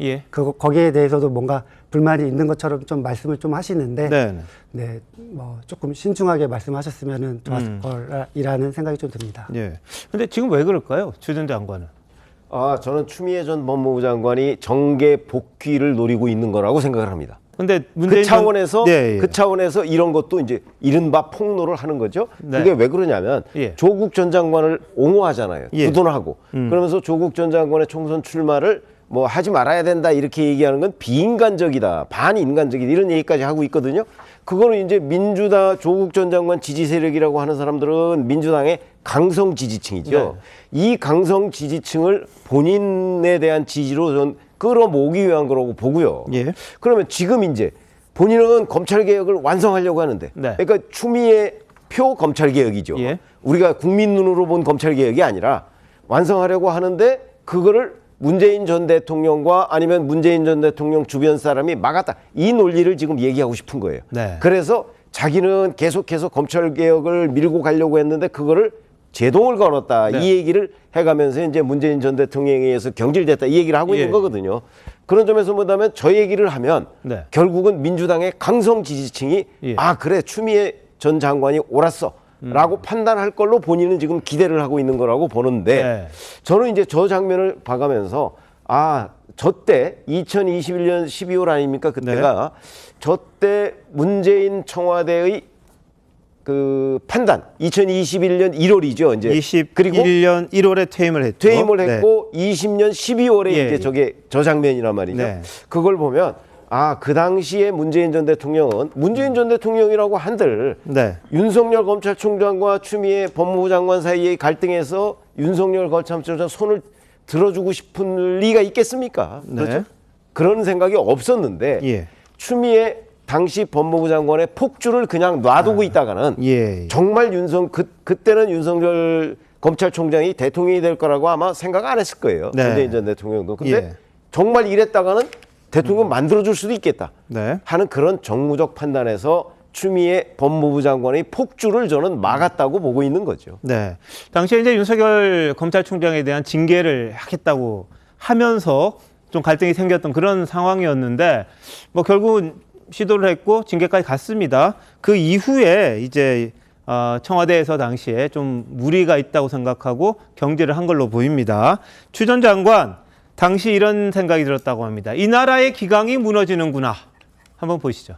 N: 거기에 대해서도 뭔가 불만이 있는 것처럼 좀 말씀을 좀 하시는데, 네, 뭐 조금 신중하게 말씀하셨으면은 좋았을 거라는 생각이 좀 듭니다.
A: 예. 근데 지금 왜 그럴까요, 추 전 장관은?
G: 저는 추미애 전 법무부 장관이 정계 복귀를 노리고 있는 거라고 생각을 합니다.
A: 근데
G: 그 차원에서 이런 것도 이제 이른바 폭로를 하는 거죠. 그게 왜 그러냐면 조국 전 장관을 옹호하잖아요. 부도하고 그러면서 조국 전 장관의 총선 출마를 뭐 하지 말아야 된다 이렇게 얘기하는 건 비인간적이다, 반인간적이다 이런 얘기까지 하고 있거든요. 그거는 이제 민주당 조국 전 장관 지지 세력이라고 하는 사람들은 민주당의 강성 지지층이죠. 이 강성 지지층을 본인에 대한 지지로 전 끌어모으기 위한 거라고 보고요. 그러면 지금 이제 본인은 검찰 개혁을 완성하려고 하는데, 그러니까 추미애 표 검찰 개혁이죠. 우리가 국민 눈으로 본 검찰 개혁이 아니라 완성하려고 하는데 그거를 문재인 전 대통령과 아니면 문재인 전 대통령 주변 사람이 막았다. 이 논리를 지금 얘기하고 싶은 거예요. 그래서 자기는 계속해서 검찰 개혁을 밀고 가려고 했는데 그거를 제동을 걸었다. 이 얘기를 해가면서 이제 문재인 전 대통령에 의해서 경질됐다. 이 얘기를 하고 있는 거거든요. 그런 점에서 뭐냐면 저 얘기를 하면 결국은 민주당의 강성 지지층이 그래 추미애 전 장관이 옳았어. 라고 판단할 걸로 본인은 지금 기대를 하고 있는 거라고 보는데 저는 이제 저 장면을 봐가면서 저 때 2021년 12월 아닙니까? 그때가 저 때 문재인 청와대의 그 판단 2021년 1월이죠. 이제 그리고
A: 21년 1월에 퇴임을 했죠.
G: 했고 20년 12월에 이제 저게 저 장면이란 말이죠. 그걸 보면 그 당시에 문재인 전 대통령은 문재인 전 대통령이라고 한들 윤석열 검찰총장과 추미애 법무부 장관 사이의 갈등에서 윤석열 검찰총장 손을 들어주고 싶은 리가 있겠습니까? 그렇죠? 그런 생각이 없었는데 추미애 당시 법무부 장관의 폭주를 그냥 놔두고 있다가는 정말 그때는 윤석열 검찰총장이 대통령이 될 거라고 아마 생각 안 했을 거예요. 문재인 전 대통령도. 근데 정말 이랬다가는 대통령 만들어줄 수도 있겠다 하는 그런 정무적 판단에서 추미애 법무부 장관의 폭주를 저는 막았다고 보고 있는 거죠.
A: 당시에 이제 윤석열 검찰총장에 대한 징계를 하겠다고 하면서 좀 갈등이 생겼던 그런 상황이었는데 뭐 결국은 시도를 했고 징계까지 갔습니다. 그 이후에 이제 청와대에서 당시에 좀 무리가 있다고 생각하고 경질을 한 걸로 보입니다. 추 전 장관 당시 이런 생각이 들었다고 합니다. 이 나라의 기강이 무너지는구나. 한번 보시죠.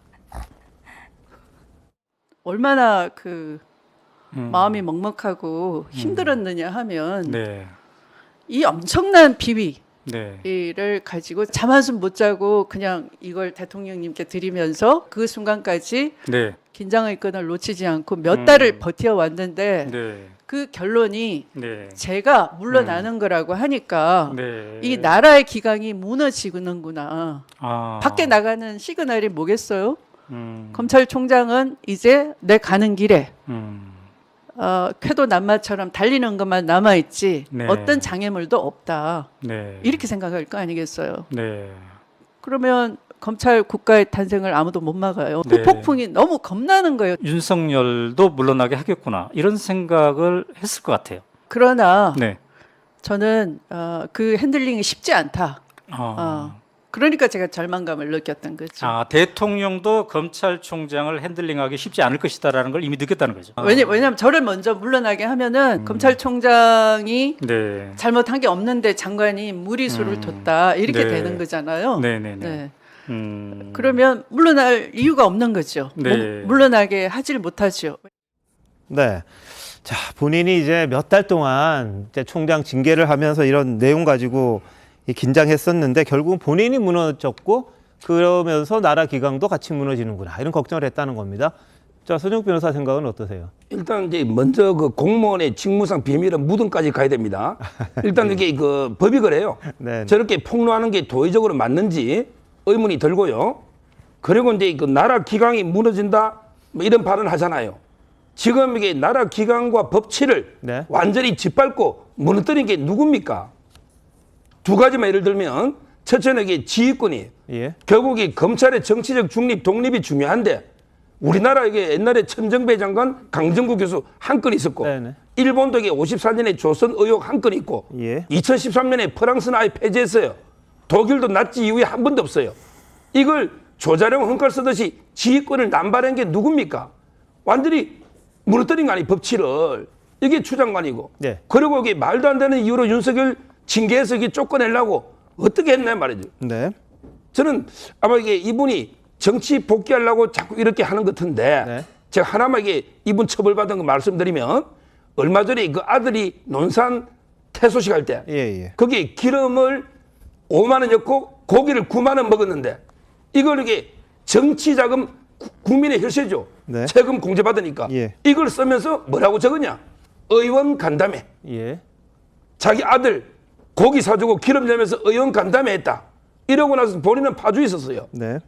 O: 얼마나 마음이 먹먹하고 힘들었느냐 하면 이 엄청난 비위를 가지고 잠 한숨 못 자고 그냥 이걸 대통령님께 드리면서 그 순간까지 긴장의 끈을 놓치지 않고 몇 달을 버텨왔는데 그 결론이 제가 물러나는 거라고 하니까 이 나라의 기강이 무너지는구나. 밖에 나가는 시그널이 뭐겠어요? 검찰총장은 이제 내 가는 길에 쾌도 남마처럼 달리는 것만 남아있지 어떤 장애물도 없다. 이렇게 생각할 거 아니겠어요? 그러면 검찰 국가의 탄생을 아무도 못 막아요. 후폭풍이 너무 겁나는 거예요.
P: 윤석열도 물러나게 하겠구나 이런 생각을 했을 것 같아요.
O: 그러나 저는 그 핸들링이 쉽지 않다. 그러니까 제가 절망감을 느꼈던 거죠.
P: 대통령도 검찰총장을 핸들링하기 쉽지 않을 것이다라는 걸 이미 느꼈다는 거죠.
O: 왜냐하면 저를 먼저 물러나게 하면은 검찰총장이 잘못한 게 없는데 장관이 무리수를 뒀다 이렇게 되는 거잖아요. 그러면 물러날 이유가 없는 거죠. 물러나게 하질 못하죠.
A: 자, 본인이 이제 몇 달 동안 이제 총장 징계를 하면서 이런 내용 가지고 긴장했었는데 결국은 본인이 무너졌고 그러면서 나라 기강도 같이 무너지는구나 이런 걱정을 했다는 겁니다. 자, 서정욱 변호사 생각은 어떠세요?
I: 일단 이제 먼저 그 공무원의 직무상 비밀은 무덤까지 가야 됩니다. 일단 이게 그 법이 그래요. 저렇게 폭로하는 게 도의적으로 맞는지 의문이 들고요. 그리고 이제 그 나라 기강이 무너진다 뭐 이런 발언 하잖아요. 지금 이게 나라 기강과 법치를 완전히 짓밟고 무너뜨린 게 누굽니까? 두 가지만 예를 들면 첫째는 이게 지휘권이에요. 결국 이 검찰의 정치적 중립, 독립이 중요한데 우리나라 이게 옛날에 천정배 장관, 강정구 교수 한 건 있었고 일본도 이게 54년에 조선 의혹 한 건 있고 2013년에 프랑스는 아예 폐지했어요. 독일도 나치 이후에 한 번도 없어요. 이걸 조자룡 헝칼 쓰듯이 지휘권을 남발한 게 누굽니까? 완전히 무너뜨린 거 아니 법치를. 이게 추 장관이고 그리고 이게 말도 안 되는 이유로 윤석열 징계해서 이게 쫓겨내려고 어떻게 했냐 말이죠.
A: 네.
I: 저는 아마 이게 이분이 정치 복귀하려고 자꾸 이렇게 하는 것 같은데
A: 네.
I: 제가 하나만 이게 이분 처벌받은 거 말씀드리면 얼마 전에 그 아들이 논산 퇴소식 할 때 거기 기름을 5만 원 넣고 고기를 9만 원 먹었는데 이걸 이게 정치 자금 국민의 혈세죠.
A: 네.
I: 세금 공제받으니까 이걸 쓰면서 뭐라고 적었냐. 의원 간담회. 자기 아들 고기 사주고 기름 내면서 의원 간담회 했다. 이러고 나서 본인은 파주에 있었어요.
A: 네.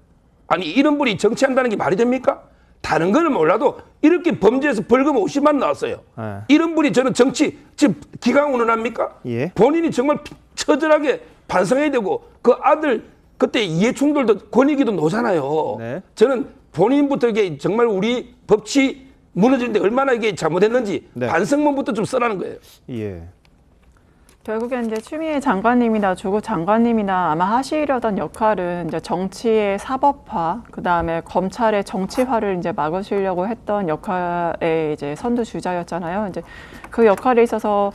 I: 아니 이런 분이 정치한다는 게 말이 됩니까? 다른 거는 몰라도 이렇게 범죄해서 벌금 50만 원 나왔어요. 이런 분이 저는 정치 지금 기강 운운합니까? 본인이 정말 처절하게 반성해야 되고 그 아들 그때 이해충돌도 권익위도 놓잖아요. 저는 본인부터 이게 정말 우리 법치 무너지는데 얼마나 이게 잘못했는지 반성문부터 좀 써라는 거예요.
L: 결국에 이제 추미애 장관님이나 조국 장관님이나 아마 하시려던 역할은 이제 정치의 사법화, 그 다음에 검찰의 정치화를 이제 막으시려고 했던 역할의 이제 선두주자였잖아요. 이제 그 역할에 있어서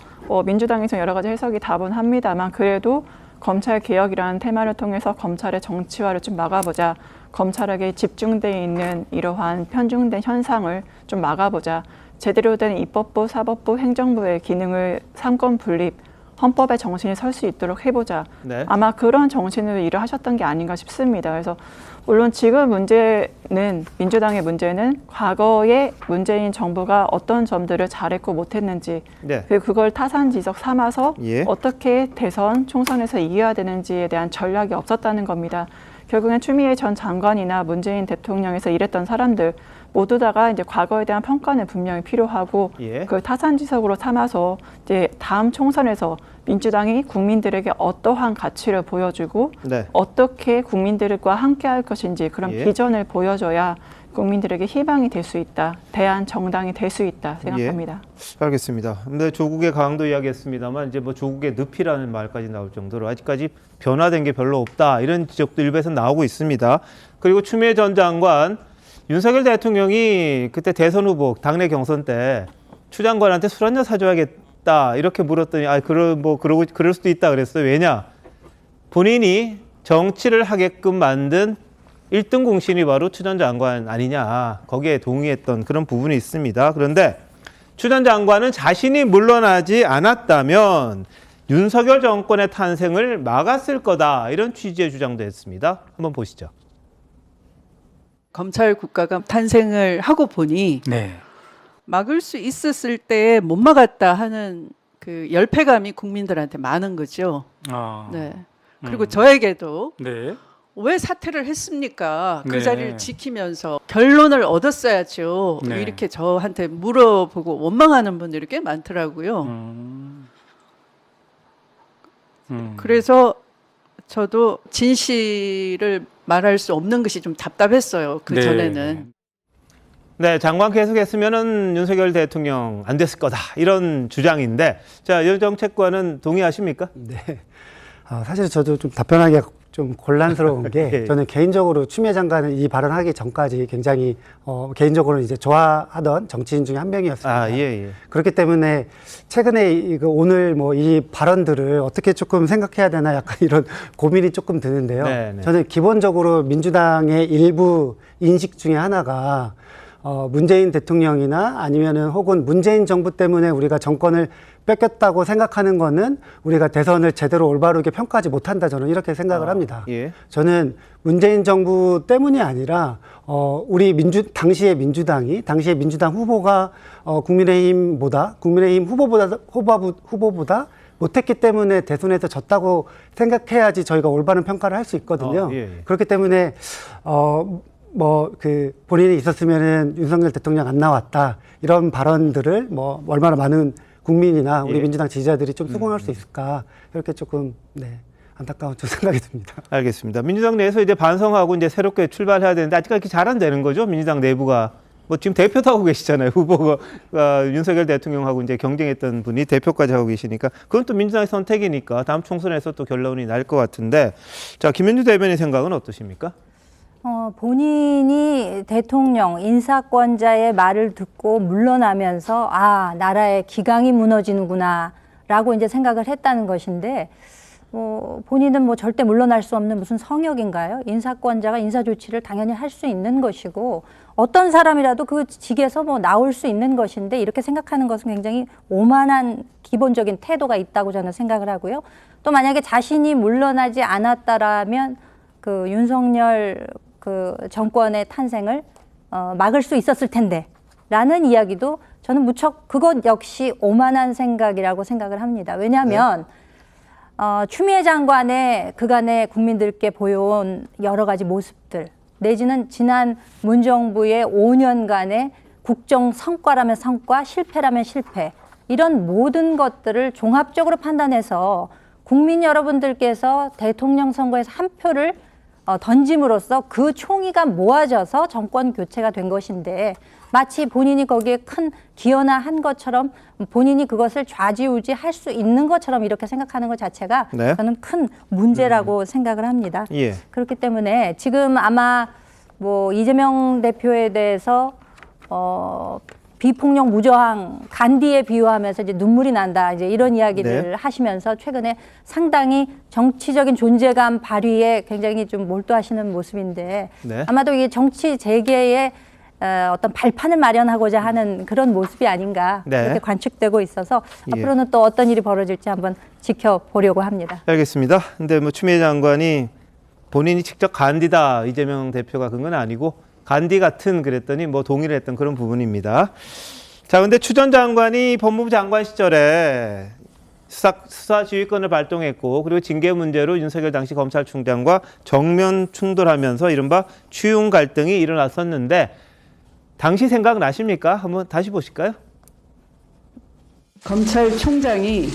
L: 민주당에서 여러 가지 해석이 다분합니다만 그래도 검찰 개혁이라는 테마를 통해서 검찰의 정치화를 좀 막아보자. 검찰에게 집중돼 있는 이러한 편중된 현상을 좀 막아보자. 제대로 된 입법부, 사법부, 행정부의 기능을 삼권 분립, 헌법의 정신이 설 수 있도록 해보자. 아마 그런 정신으로 일을 하셨던 게 아닌가 싶습니다. 그래서 물론 지금 문제는 민주당의 문제는 과거에 문재인 정부가 어떤 점들을 잘했고 못했는지 그리고 그걸 타산지석 삼아서 어떻게 대선, 총선에서 이겨야 되는지에 대한 전략이 없었다는 겁니다. 결국엔 추미애 전 장관이나 문재인 대통령에서 일했던 사람들 모두 다가 이제 과거에 대한 평가는 분명히 필요하고 그걸 타산지석으로 삼아서 이제 다음 총선에서 민주당이 국민들에게 어떠한 가치를 보여주고 어떻게 국민들과 함께할 것인지 그런 비전을 보여줘야 국민들에게 희망이 될 수 있다. 대한 정당이 될 수 있다 생각합니다.
A: 알겠습니다. 근데 조국의 강도 이야기했습니다만 이제 뭐 조국의 늪이라는 말까지 나올 정도로 아직까지 변화된 게 별로 없다. 이런 지적도 일부에서 나오고 있습니다. 그리고 추미애 전 장관 윤석열 대통령이 그때 대선 후보 당내 경선 때 추 장관한테 술 한잔 사줘야겠다 이렇게 물었더니 그럴 수도 있다 그랬어요. 왜냐? 본인이 정치를 하게끔 만든 1등 공신이 바로 추 전 장관 아니냐. 거기에 동의했던 그런 부분이 있습니다. 그런데 추 전 장관은 자신이 물러나지 않았다면 윤석열 정권의 탄생을 막았을 거다. 이런 취지의 주장도 했습니다. 한번 보시죠.
O: 검찰 국가가 탄생을 하고 보니 막을 수 있었을 때 못 막았다 하는 그 열패감이 국민들한테 많은 거죠. 그리고 저에게도 왜 사퇴를 했습니까? 그 자리를 지키면서 결론을 얻었어야죠. 이렇게 저한테 물어보고 원망하는 분들이 꽤 많더라고요. 그래서 저도 진실을 말할 수 없는 것이 좀 답답했어요. 그 전에는.
A: 네, 장관 계속했으면은 윤석열 대통령 안 됐을 거다 이런 주장인데, 자, 이 정책과는 동의하십니까?
N: 네. 사실 저도 좀 답변하기가 좀 곤란스러운 게 저는 개인적으로 추미애 장관은 이 발언하기 전까지 굉장히 개인적으로는 이제 좋아하던 정치인 중에 한 명이었습니다. 그렇기 때문에 최근에 오늘 뭐 이 발언들을 어떻게 조금 생각해야 되나 약간 이런 고민이 조금 드는데요. 저는 기본적으로 민주당의 일부 인식 중에 하나가 문재인 대통령이나 아니면은 혹은 문재인 정부 때문에 우리가 정권을 뺏겼다고 생각하는 거는 우리가 대선을 제대로 올바르게 평가하지 못한다, 저는 이렇게 생각을 합니다. 저는 문재인 정부 때문이 아니라 우리 당시의 민주당 후보가 국민의힘 후보보다 못했기 때문에 대선에서 졌다고 생각해야지 저희가 올바른 평가를 할 수 있거든요. 그렇기 때문에 본인이 있었으면은 윤석열 대통령 안 나왔다, 이런 발언들을 얼마나 많은 국민이나 우리 민주당 지지자들이 좀 수긍할 수 있을까, 이렇게 조금 안타까운 좀 생각이 듭니다.
A: 알겠습니다. 민주당 내에서 이제 반성하고 이제 새롭게 출발해야 되는데 아직까지 이렇게 잘 안 되는 거죠? 민주당 내부가. 지금 대표도 하고 계시잖아요. 후보가 윤석열 대통령하고 이제 경쟁했던 분이 대표까지 하고 계시니까 그건 또 민주당의 선택이니까 다음 총선에서 또 결론이 날 것 같은데, 자, 김현주 대변인 생각은 어떠십니까?
M: 본인이 대통령, 인사권자의 말을 듣고 물러나면서 나라의 기강이 무너지는구나 라고 이제 생각을 했다는 것인데, 본인은 뭐 절대 물러날 수 없는 무슨 성역인가요? 인사권자가 인사 조치를 당연히 할 수 있는 것이고, 어떤 사람이라도 그 직에서 뭐 나올 수 있는 것인데, 이렇게 생각하는 것은 굉장히 오만한 기본적인 태도가 있다고 저는 생각을 하고요. 또 만약에 자신이 물러나지 않았다라면 그 윤석열 그 정권의 탄생을 막을 수 있었을 텐데 라는 이야기도 저는 무척 그것 역시 오만한 생각이라고 생각을 합니다. 왜냐하면 추미애 장관의 그간의 국민들께 보여온 여러 가지 모습들, 내지는 지난 문정부의 5년간의 국정 성과라면 성과, 실패라면 실패, 이런 모든 것들을 종합적으로 판단해서 국민 여러분들께서 대통령 선거에서 한 표를 던짐으로써 그 총의가 모아져서 정권 교체가 된 것인데, 마치 본인이 거기에 큰 기여나 한 것처럼, 본인이 그것을 좌지우지할 수 있는 것처럼 이렇게 생각하는 것 자체가
A: 네.
M: 저는 큰 문제라고 생각을 합니다.
A: 예.
M: 그렇기 때문에 지금 아마 뭐 이재명 대표에 대해서 비폭력 무저항 간디에 비유하면서 이제 눈물이 난다, 이제 이런 이야기를
A: 네.
M: 하시면서 최근에 상당히 정치적인 존재감 발휘에 굉장히 좀 몰두하시는 모습인데,
A: 네.
M: 아마도 이게 정치 재개의 어떤 발판을 마련하고자 하는 그런 모습이 아닌가,
A: 네.
M: 그렇게 관측되고 있어서
A: 예.
M: 앞으로는 또 어떤 일이 벌어질지 한번 지켜보려고 합니다.
A: 알겠습니다. 근데 뭐 추미애 장관이 본인이 직접 간디다, 이재명 대표가 그건 아니고 간디 같은 그랬더니 뭐 동의를 했던 그런 부분입니다. 자, 근데 추 전 장관이 법무부 장관 시절에 수사 지휘권을 발동했고, 그리고 징계 문제로 윤석열 당시 검찰총장과 정면 충돌하면서 이른바 추윤 갈등이 일어났었는데, 당시 생각나십니까? 한번 다시 보실까요?
O: 검찰총장이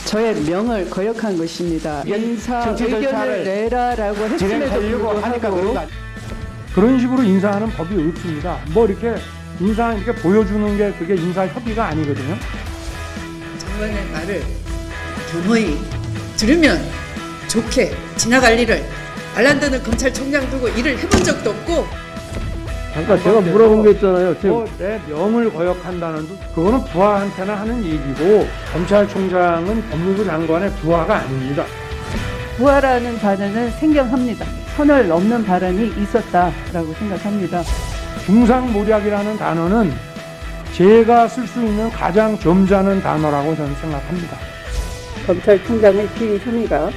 O: 저의 명을 거역한 것입니다. 인사 의견을 내라라고 했음에도 불구하고
C: 그런 식으로 인사하는 법이 없습니다. 뭐 이렇게 이렇게 보여주는 게 그게 인사 협의가 아니거든요.
O: 장관의 말을 겸허히 들으면 좋게 지나갈 일을 알란다는 검찰총장 두고 일을 해본 적도 없고.
C: 잠깐 제가 물어본 게 있잖아요. 지금 내 명을 거역한다는 그거는 부하한테나 하는 얘기고, 검찰총장은 법무부 장관의 부하가 아닙니다.
O: 부하라는 단어는 생경합니다. 선을 넘는 발언이 있었다라고 생각합니다.
C: 중상모략이라는 단어는 제가 쓸 수 있는 가장 점잖은 단어라고 저는 생각합니다.
O: 검찰총장의 비리 혐의가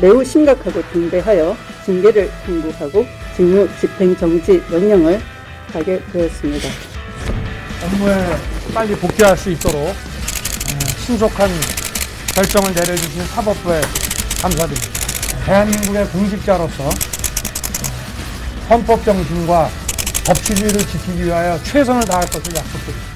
O: 매우 심각하고 중대하여 징계를 청구하고 직무 집행 정지 명령을 하게 되었습니다.
C: 업무에 빨리 복귀할 수 있도록 신속한 결정을 내려주신 사법부에 감사드립니다. 대한민국의 공직자로서 헌법 정신과 법치주의를 지키기 위하여 최선을 다할 것을 약속드립니다.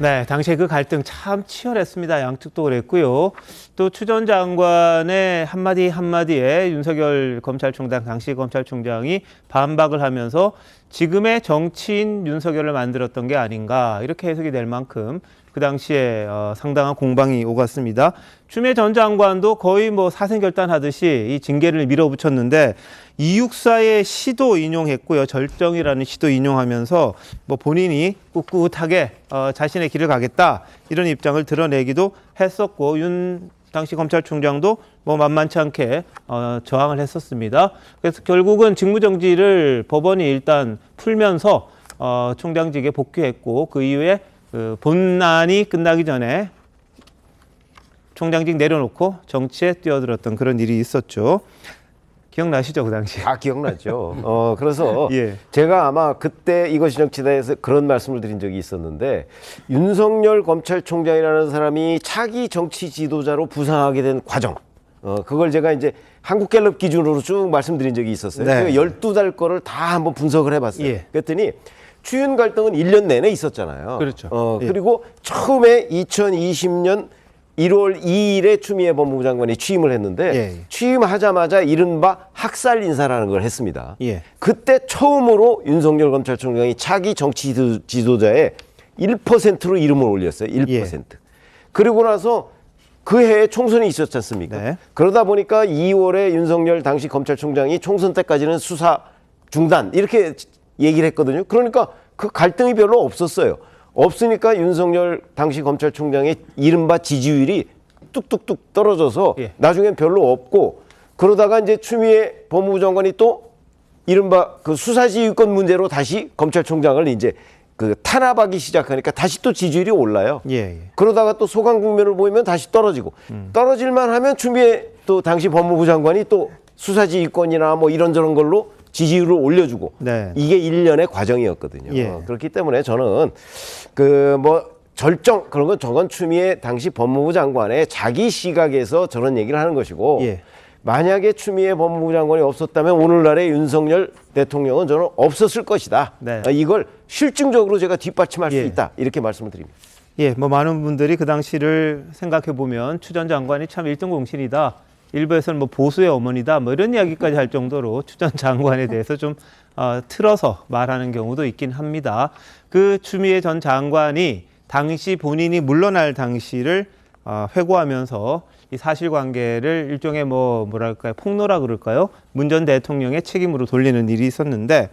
A: 네, 당시에 그 갈등 참 치열했습니다. 양측도 그랬고요. 또 추 전 장관의 한마디에 윤석열 검찰총장, 당시 검찰총장이 반박을 하면서 지금의 정치인 윤석열을 만들었던 게 아닌가, 이렇게 해석이 될 만큼 그 당시에 상당한 공방이 오갔습니다. 추미애 전 장관도 거의 뭐 사생결단하듯이 이 징계를 밀어붙였는데, 이육사의 시도 인용했고요. 절정이라는 시도 인용하면서 뭐 본인이 꿋꿋하게 자신의 길을 가겠다, 이런 입장을 드러내기도 했었고, 윤 당시 검찰총장도 뭐 만만치 않게 저항을 했었습니다. 그래서 결국은 직무정지를 법원이 일단 풀면서 총장직에 복귀했고, 그 이후에 그 본안이 끝나기 전에 총장직 내려놓고 정치에 뛰어들었던 그런 일이 있었죠. 기억나시죠, 그 당시?
G: 다 기억나죠. 그래서
A: 예.
G: 제가 아마 그때 이것이 정치다에서 그런 말씀을 드린 적이 있었는데, 윤석열 검찰총장이라는 사람이 차기 정치 지도자로 부상하게 된 과정, 그걸 제가 이제 한국갤럽 기준으로 쭉 말씀드린 적이 있었어요.
A: 네.
G: 12달 거를 다 한번 분석을 해봤어요.
A: 예.
G: 그랬더니 추윤 갈등은 1년 내내 있었잖아요.
A: 그렇죠. 예.
G: 그리고 처음에 2020년 1월 2일에 추미애 법무부 장관이 취임을 했는데,
A: 예.
G: 취임하자마자 이른바 학살 인사라는 걸 했습니다.
A: 예.
G: 그때 처음으로 윤석열 검찰총장이 차기 정치 지도자의 1%로 이름을 올렸어요. 1%.
A: 예.
G: 그리고 나서 그 해에 총선이 있었지 않습니까?
A: 네.
G: 그러다 보니까 2월에 윤석열 당시 검찰총장이 총선 때까지는 수사 중단, 이렇게 얘기를 했거든요. 그러니까 그 갈등이 별로 없었어요. 없으니까 윤석열 당시 검찰총장의 이른바 지지율이 뚝뚝뚝 떨어져서 나중엔 별로 없고, 그러다가 이제 추미애 법무부 장관이 또 이른바 그 수사지휘권 문제로 다시 검찰총장을 이제 그 탄압하기 시작하니까 다시 또 지지율이 올라요. 그러다가 또 소강 국면을 보이면 다시 떨어지고, 떨어질만 하면 추미애 또 당시 법무부 장관이 또 수사지휘권이나 뭐 이런저런 걸로 지지율을 올려주고, 이게 일련의 과정이었거든요. 그렇기 때문에 저는 그 뭐 절정 그런 건 저건 추미애 당시 법무부 장관의 자기 시각에서 저런 얘기를 하는 것이고, 만약에 추미애 법무부 장관이 없었다면 오늘날의 윤석열 대통령은 저는 없었을 것이다. 이걸 실증적으로 제가 뒷받침할 수 있다. 이렇게 말씀을 드립니다.
A: 뭐 많은 분들이 그 당시를 생각해 보면 추 전 장관이 참 일등 공신이다. 일부에서는 뭐 보수의 어머니다. 뭐 이런 이야기까지 할 정도로 추 전 장관에 대해서 좀 틀어서 말하는 경우도 있긴 합니다. 그 추미애 전 장관이 당시 본인이 물러날 당시를 회고하면서 이 사실관계를 일종의 뭐랄까요, 폭로라 그럴까요? 문 전 대통령의 책임으로 돌리는 일이 있었는데,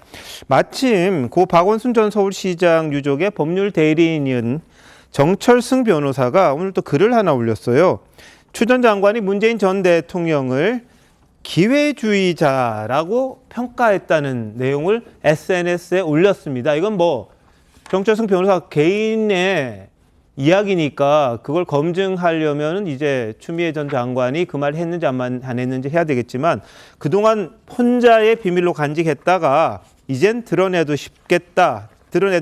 A: 마침 고 박원순 전 서울시장 유족의 법률 대리인인 정철승 변호사가 오늘 또 글을 하나 올렸어요. 추 전 장관이 문재인 전 대통령을 기회주의자라고 평가했다는 내용을 SNS에 올렸습니다. 이건 뭐 정철승 변호사 개인의 이야기니까 그걸 검증하려면 이제 추미애 전 장관이 그 말 했는지 안 했는지 해야 되겠지만, 그동안 혼자의 비밀로 간직했다가 이젠 드러내도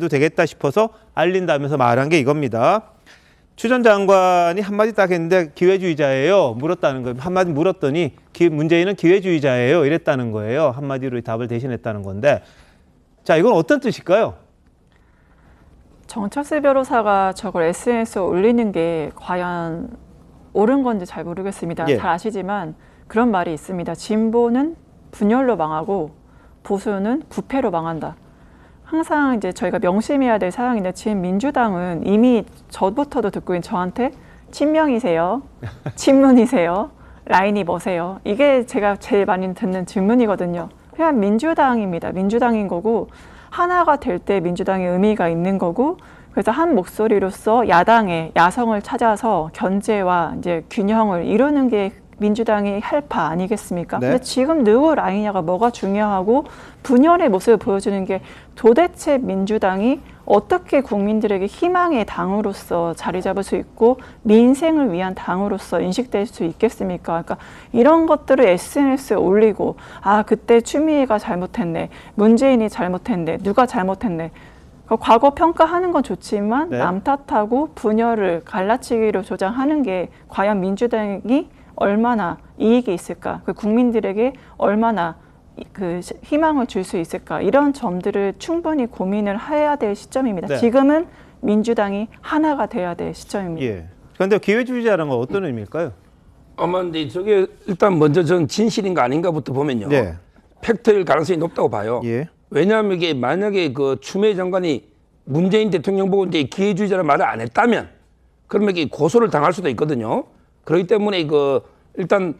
A: 되겠다 싶어서 알린다면서 말한 게 이겁니다. 추 전 장관이 한마디 딱 했는데 기회주의자예요 물었다는 거예요. 한마디 물었더니 문재인은 기회주의자예요 이랬다는 거예요. 한마디로 답을 대신했다는 건데, 자, 이건 어떤 뜻일까요?
L: 정철수 변호사가 저걸 SNS에 올리는 게 과연 옳은 건지 잘 모르겠습니다. 잘 아시지만 그런 말이 있습니다. 진보는 분열로 망하고 보수는 부패로 망한다. 항상 이제 저희가 명심해야 될 사항인데, 지금 민주당은 이미 저부터도 듣고 있는 저한테 친명이세요, 친문이세요, 라인이 뭐세요? 이게 제가 제일 많이 듣는 질문이거든요. 그냥 민주당입니다. 민주당인 거고, 하나가 될 때 민주당의 의미가 있는 거고, 그래서 한 목소리로서 야당의 야성을 찾아서 견제와 이제 균형을 이루는 게 민주당이 할 바 아니겠습니까? 근데 지금 누구 라인이냐가 뭐가 중요하고, 분열의 모습을 보여주는 게 도대체 민주당이 어떻게 국민들에게 희망의 당으로서 자리 잡을 수 있고 민생을 위한 당으로서 인식될 수 있겠습니까? 그러니까 이런 것들을 SNS에 올리고, 그때 추미애가 잘못했네, 문재인이 잘못했네, 누가 잘못했네. 과거 평가하는 건 좋지만 남 탓하고 분열을 갈라치기로 조장하는 게 과연 민주당이 얼마나 이익이 있을까, 그 국민들에게 얼마나 그 희망을 줄 수 있을까, 이런 점들을 충분히 고민을 해야 될 시점입니다. 지금은 민주당이 하나가 돼야 될 시점입니다.
A: 그런데 기회주의자라는 건 어떤 의미일까요?
I: 아마 근데 저게 일단 먼저 전 진실인가 아닌가부터 보면요, 팩트일 가능성이 높다고 봐요. 왜냐하면 이게 만약에 그 추미애 장관이 문재인 대통령 보고 이제 기회주의자라는 말을 안 했다면 그러면 이게 고소를 당할 수도 있거든요. 그렇기 때문에 그 일단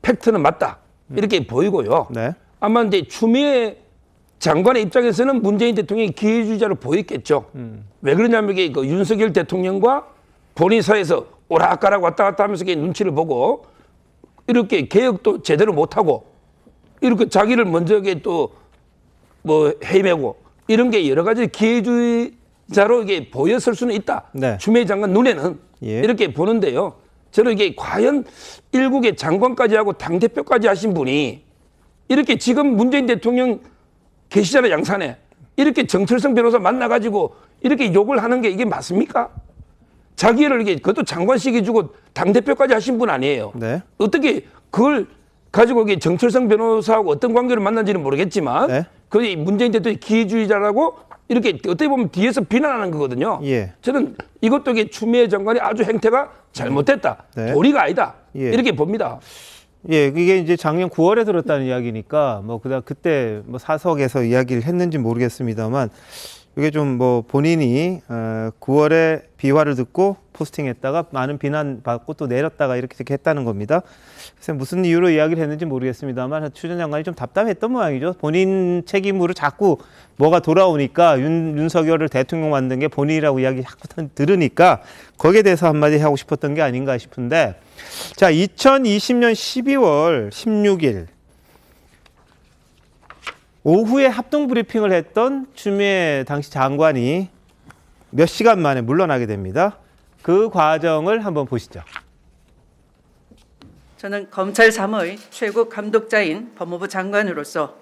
I: 팩트는 맞다 이렇게 보이고요. 아마 이제 추미애 장관의 입장에서는 문재인 대통령이 기회주의자로 보였겠죠. 왜 그러냐면 이게 그 윤석열 대통령과 본인 사이에서 오락가락 왔다 갔다 하면서 눈치를 보고 이렇게 개혁도 제대로 못하고 이렇게 자기를 먼저 또 뭐 헤매고 이런 게 여러 가지 기회주의자로 이게 보였을 수는 있다. 추미애 장관 눈에는 이렇게 보는데요. 저는 이게 과연 일국의 장관까지 하고 당대표까지 하신 분이 이렇게 지금 문재인 대통령 계시잖아요, 양산에. 이렇게 정철성 변호사 만나가지고 이렇게 욕을 하는 게 이게 맞습니까? 자기를 이게 그것도 장관식이 주고 당대표까지 하신 분 아니에요. 어떻게 그걸 가지고 이게 정철성 변호사하고 어떤 관계를 만난지는 모르겠지만 그 문재인 대통령이 기회주의자라고 이렇게 어떻게 보면 뒤에서 비난하는 거거든요. 저는 이것도 이게 추미애 장관이 아주 행태가 잘못됐다. 도리가 아니다. 이렇게 봅니다.
A: 이게 이제 작년 9월에 들었다는 이야기니까 뭐 그때 뭐 사석에서 이야기를 했는지 모르겠습니다만, 이게 좀 뭐 본인이 9월에 비화를 듣고 포스팅했다가 많은 비난받고 또 내렸다가 이렇게 했다는 겁니다. 그래서 무슨 이유로 이야기를 했는지 모르겠습니다만 추 전 장관이 좀 답답했던 모양이죠. 본인 책임으로 자꾸 뭐가 돌아오니까 윤석열을 대통령 만든 게 본인이라고 이야기 자꾸 들으니까 거기에 대해서 한마디 하고 싶었던 게 아닌가 싶은데, 자, 2020년 12월 16일 오후에 합동 브리핑을 했던 추미애 당시 장관이 몇 시간 만에 물러나게 됩니다. 그 과정을 한번 보시죠.
O: 저는 검찰 3의 최고 감독자인 법무부 장관으로서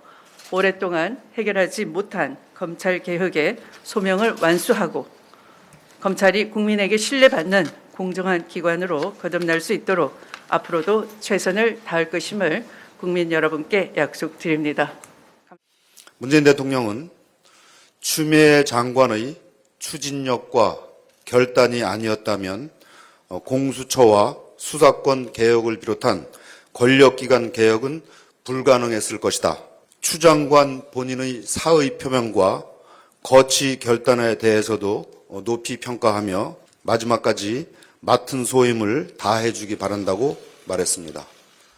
O: 오랫동안 해결하지 못한 검찰 개혁의 소명을 완수하고 검찰이 국민에게 신뢰받는 공정한 기관으로 거듭날 수 있도록 앞으로도 최선을 다할 것임을 국민 여러분께 약속드립니다.
Q: 문재인 대통령은 추미애 장관의 추진력과 결단이 아니었다면 공수처와 수사권 개혁을 비롯한 권력기관 개혁은 불가능했을 것이다. 추 장관 본인의 사의 표명과 거취 결단에 대해서도 높이 평가하며 마지막까지 맡은 소임을 다해주기 바란다고 말했습니다.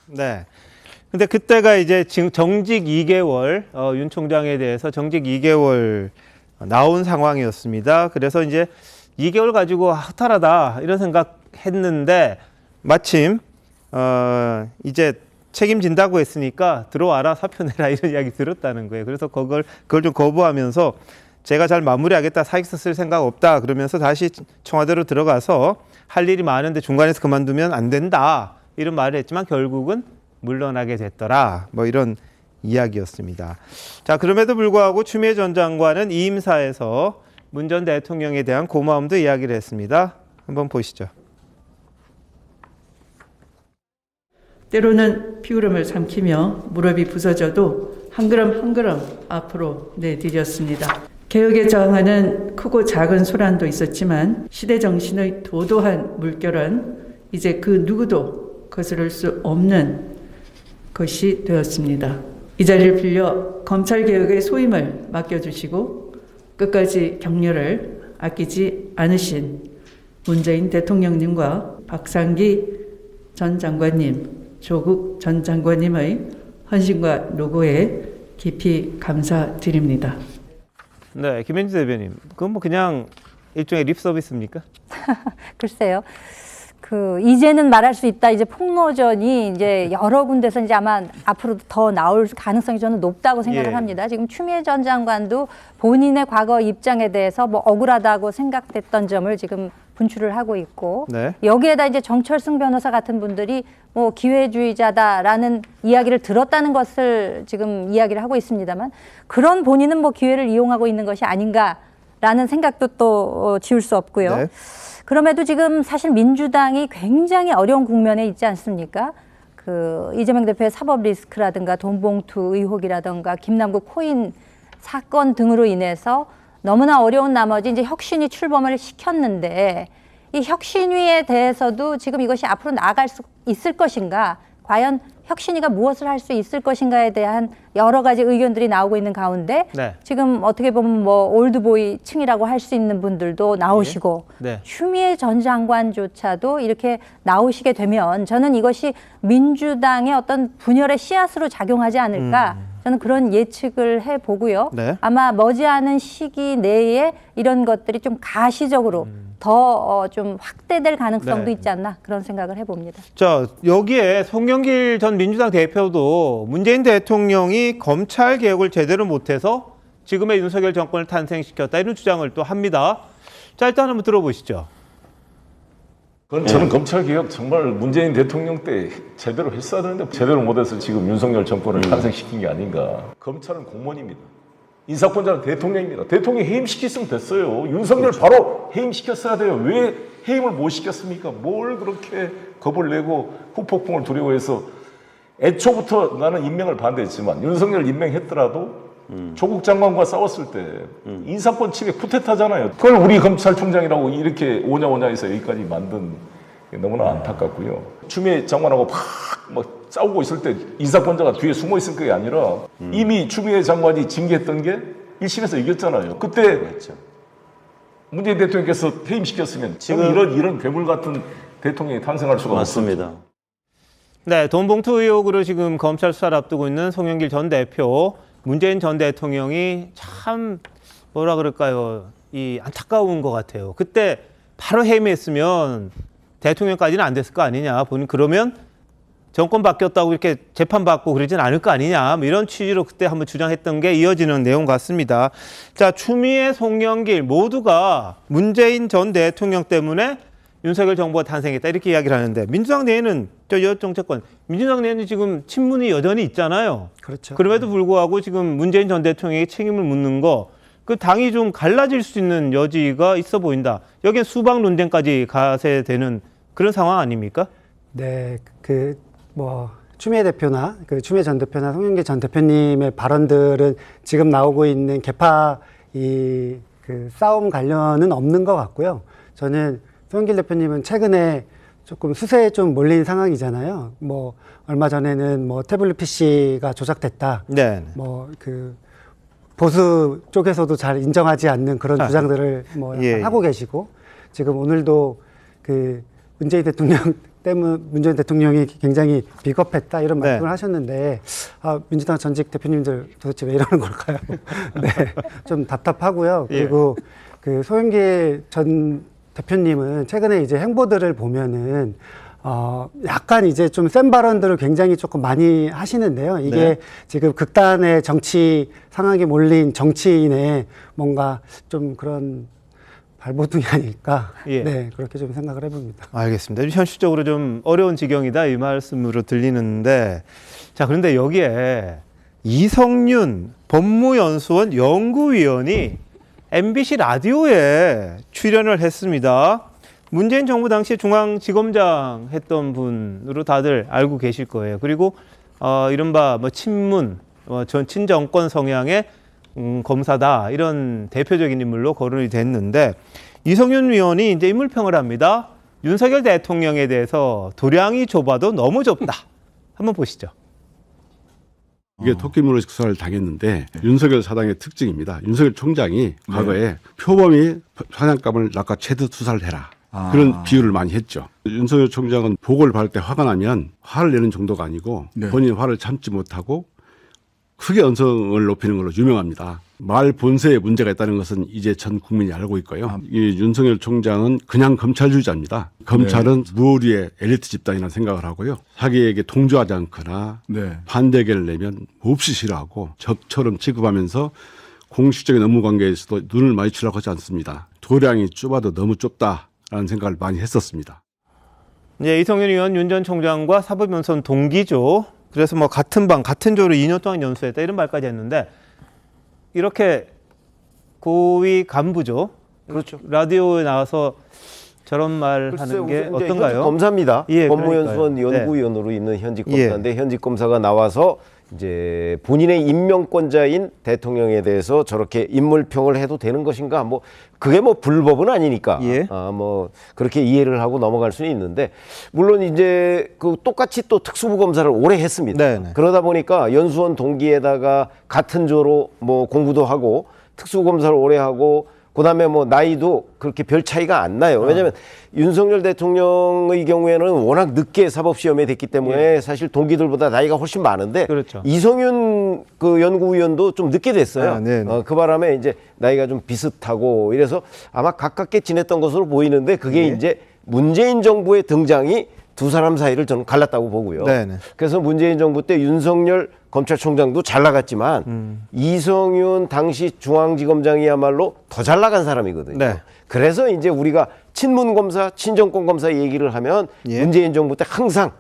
A: 네. 근데 그때가 이제 지금 정직 2개월, 윤 총장에 대해서 정직 2개월 나온 상황이었습니다. 그래서 이제 2개월 가지고 허탈하다 이런 생각했는데 마침 이제 책임진다고 했으니까 들어와라, 사표 내라 이런 이야기 들었다는 거예요. 그래서 그걸 좀 거부하면서 제가 잘 마무리하겠다, 사익서 쓸 생각 없다 그러면서 다시 청와대로 들어가서 할 일이 많은데 중간에서 그만두면 안 된다 이런 말을 했지만 결국은 물러나게 됐더라, 뭐 이런 이야기였습니다. 자, 그럼에도 불구하고 추미애 전 장관은 이 임사에서 문 전 대통령에 대한 고마움도 이야기를 했습니다. 한번 보시죠.
O: 때로는 피구름을 삼키며 무릎이 부서져도 한 걸음 한 걸음 앞으로 내디뎠습니다. 개혁에 저항하는 크고 작은 소란도 있었지만 시대 정신의 도도한 물결은 이제 그 누구도 거스를 수 없는 것이 되었습니다. 이 자리를 빌려 검찰개혁의 소임을 맡겨주시고 끝까지 격려를 아끼지 않으신 문재인 대통령님과 박상기 전 장관님, 조국 전 장관님의 헌신과 노고에 깊이 감사드립니다.
A: 네, 김현지 대변인, 그건 뭐 그냥 일종의 립 서비스입니까?
M: 글쎄요. 이제는 말할 수 있다. 이제 폭로전이 이제 여러 군데서 이제 아마 앞으로 더 나올 가능성이 저는 높다고 생각을 합니다. 지금 추미애 전 장관도 본인의 과거 입장에 대해서 뭐 억울하다고 생각됐던 점을 지금 분출을 하고 있고, 여기에다 이제 정철승 변호사 같은 분들이 뭐 기회주의자다라는 이야기를 들었다는 것을 지금 이야기를 하고 있습니다만, 그런 본인은 뭐 기회를 이용하고 있는 것이 아닌가라는 생각도 또 지울 수 없고요. 그럼에도 지금 사실 민주당이 굉장히 어려운 국면에 있지 않습니까? 이재명 대표의 사법 리스크라든가 돈봉투 의혹이라든가 김남국 코인 사건 등으로 인해서 너무나 어려운 나머지 이제 혁신위 출범을 시켰는데, 이 혁신위에 대해서도 지금 이것이 앞으로 나아갈 수 있을 것인가, 과연 혁신위가 무엇을 할 수 있을 것인가에 대한 여러 가지 의견들이 나오고 있는 가운데 지금 어떻게 보면 뭐 올드보이 층이라고 할 수 있는 분들도 나오시고 추미애 전 장관조차도 이렇게 나오시게 되면 저는 이것이 민주당의 어떤 분열의 씨앗으로 작용하지 않을까, 저는 그런 예측을 해보고요. 아마 머지않은 시기 내에 이런 것들이 좀 가시적으로 더 좀 확대될 가능성도 있지 않나, 그런 생각을 해봅니다.
A: 자, 여기에 송영길 전 민주당 대표도 문재인 대통령이 검찰 개혁을 제대로 못해서 지금의 윤석열 정권을 탄생시켰다 이런 주장을 또 합니다. 자, 일단 한번 들어보시죠.
R: 저는 검찰 개혁 정말 문재인 대통령 때 제대로 했어야 되는데 제대로 못해서 지금 윤석열 정권을 탄생시킨 게 아닌가. 검찰은 공무원입니다. 인사권자는 대통령입니다. 대통령이 해임시켰으면 됐어요. 윤석열 바로 해임시켰어야 돼요. 왜 해임을 못 시켰습니까? 뭘 그렇게 겁을 내고 후폭풍을 두려워해서. 애초부터 나는 임명을 반대했지만 윤석열 임명했더라도 조국 장관과 싸웠을 때 인사권 침해 쿠데타잖아요. 그걸 우리 검찰총장이라고 이렇게 오냐오냐해서 여기까지 만든 게 너무나 안타깝고요. 추미애 장관하고 막 싸우고 있을 때 인사권자가 뒤에 숨어 있을 게 아니라 이미 추미애 장관이 징계했던 게 1심에서 이겼잖아요. 그때 문재인 대통령께서 해임시켰으면 지금 이런 괴물 같은 대통령이 탄생할 수가 없습니다.
A: 네, 돈봉투 의혹으로 지금 검찰 수사를 앞두고 있는 송영길 전 대표, 문재인 전 대통령이 참 뭐라 그럴까요? 이 안타까운 것 같아요. 그때 바로 해임했으면 대통령까지는 안 됐을 거 아니냐. 그러면 정권 바뀌었다고 이렇게 재판받고 그러진 않을 거 아니냐. 뭐 이런 취지로 그때 한번 주장했던 게 이어지는 내용 같습니다. 자, 추미애, 송영길 모두가 문재인 전 대통령 때문에 윤석열 정부가 탄생했다 이렇게 이야기를 하는데 민주당 내에는 여정책권 민주당 내에는 지금 친문이 여전히 있잖아요.
N: 그렇죠.
A: 그럼에도 불구하고 지금 문재인 전 대통령에게 책임을 묻는 거 그 당이 좀 갈라질 수 있는 여지가 있어 보인다. 여기에 수박 논쟁까지 가세되는 그런 상황 아닙니까?
N: 네, 추미애 대표나 추미애 전 대표나 송영길 전 대표님의 발언들은 지금 나오고 있는 개파 싸움 관련은 없는 것 같고요. 저는 송영길 대표님은 최근에 조금 수세에 좀 몰린 상황이잖아요. 얼마 전에는 태블릿 PC가 조작됐다.
A: 네.
N: 보수 쪽에서도 잘 인정하지 않는 그런 주장들을 하고 계시고, 지금 오늘도 문재인 대통령이 굉장히 비겁했다 이런 말씀을 하셨는데, 민주당 전직 대표님들 도대체 왜 이러는 걸까요? 네, 좀 답답하고요. 그리고 소영길 전 대표님은 최근에 이제 행보들을 보면은 약간 이제 좀 센 발언들을 굉장히 조금 많이 하시는데요. 이게 지금 극단의 정치 상황에 몰린 정치인의 뭔가 좀 그런 발버둥이 아닐까. 네, 그렇게 좀 생각을 해봅니다.
A: 알겠습니다. 현실적으로 좀 어려운 지경이다 이 말씀으로 들리는데, 자, 그런데 여기에 이성윤 법무연수원 연구위원이 MBC 라디오에 출연을 했습니다. 문재인 정부 당시 중앙지검장 했던 분으로 다들 알고 계실 거예요. 그리고 이른바 친문, 친정권 성향의 검사다 이런 대표적인 인물로 거론이 됐는데, 이성윤 위원이 이제 인물평을 합니다. 윤석열 대통령에 대해서 도량이 좁아도 너무 좁다. 한번 보시죠.
S: 이게 토끼문을 수사를 당했는데 윤석열 사당의 특징입니다. 윤석열 총장이 과거에 표범이 사냥감을 낚아채듯 수사를 해라. 그런 비유를 많이 했죠. 윤석열 총장은 보고를 받을 때 화가 나면 화를 내는 정도가 아니고 본인 화를 참지 못하고 크게 언성을 높이는 걸로 유명합니다. 말 본세에 문제가 있다는 것은 이제 전 국민이 알고 있고요. 이 윤석열 총장은 그냥 검찰주의자입니다. 검찰은 무오리의 엘리트 집단이라는 생각을 하고요. 자기에게 동조하지 않거나 반대계를 내면 몹시 싫어하고 적처럼 취급하면서 공식적인 업무 관계에서도 눈을 마주치려고 하지 않습니다. 도량이 좁아도 너무 좁다라는 생각을 많이 했었습니다.
A: 이제 이성윤 의원 윤 전 총장과 사법연수원 동기죠. 그래서 같은 방, 같은 조를 2년 동안 연수했다 이런 말까지 했는데, 이렇게 고위 간부죠.
G: 그렇죠.
A: 라디오에 나와서 저런 말 하는 게 어떤가요?
G: 현직 검사입니다.
A: 예,
G: 법무연수원 연구위원으로 있는 현직 검사인데 현직 검사가 나와서 이제 본인의 임명권자인 대통령에 대해서 저렇게 인물평을 해도 되는 것인가? 그게 불법은 아니니까. 그렇게 이해를 하고 넘어갈 수는 있는데, 물론 이제 똑같이 또 특수부 검사를 오래 했습니다. 네네. 그러다 보니까 연수원 동기에다가 같은 조로 공부도 하고 특수부 검사를 오래 하고 그다음에 나이도 그렇게 별 차이가 안 나요. 왜냐하면 윤석열 대통령의 경우에는 워낙 늦게 사법시험에 됐기 때문에 사실 동기들보다 나이가 훨씬 많은데, 그렇죠. 이성윤 연구위원도 좀 늦게 됐어요. 그 바람에 이제 나이가 좀 비슷하고 이래서 아마 가깝게 지냈던 것으로 보이는데, 그게 이제 문재인 정부의 등장이 두 사람 사이를 저는 갈랐다고 보고요. 그래서 문재인 정부 때 윤석열 검찰총장도 잘 나갔지만 이성윤 당시 중앙지검장이야말로 더 잘 나간 사람이거든요. 그래서 이제 우리가 친문검사, 친정권검사 얘기를 하면 문재인 정부 때 항상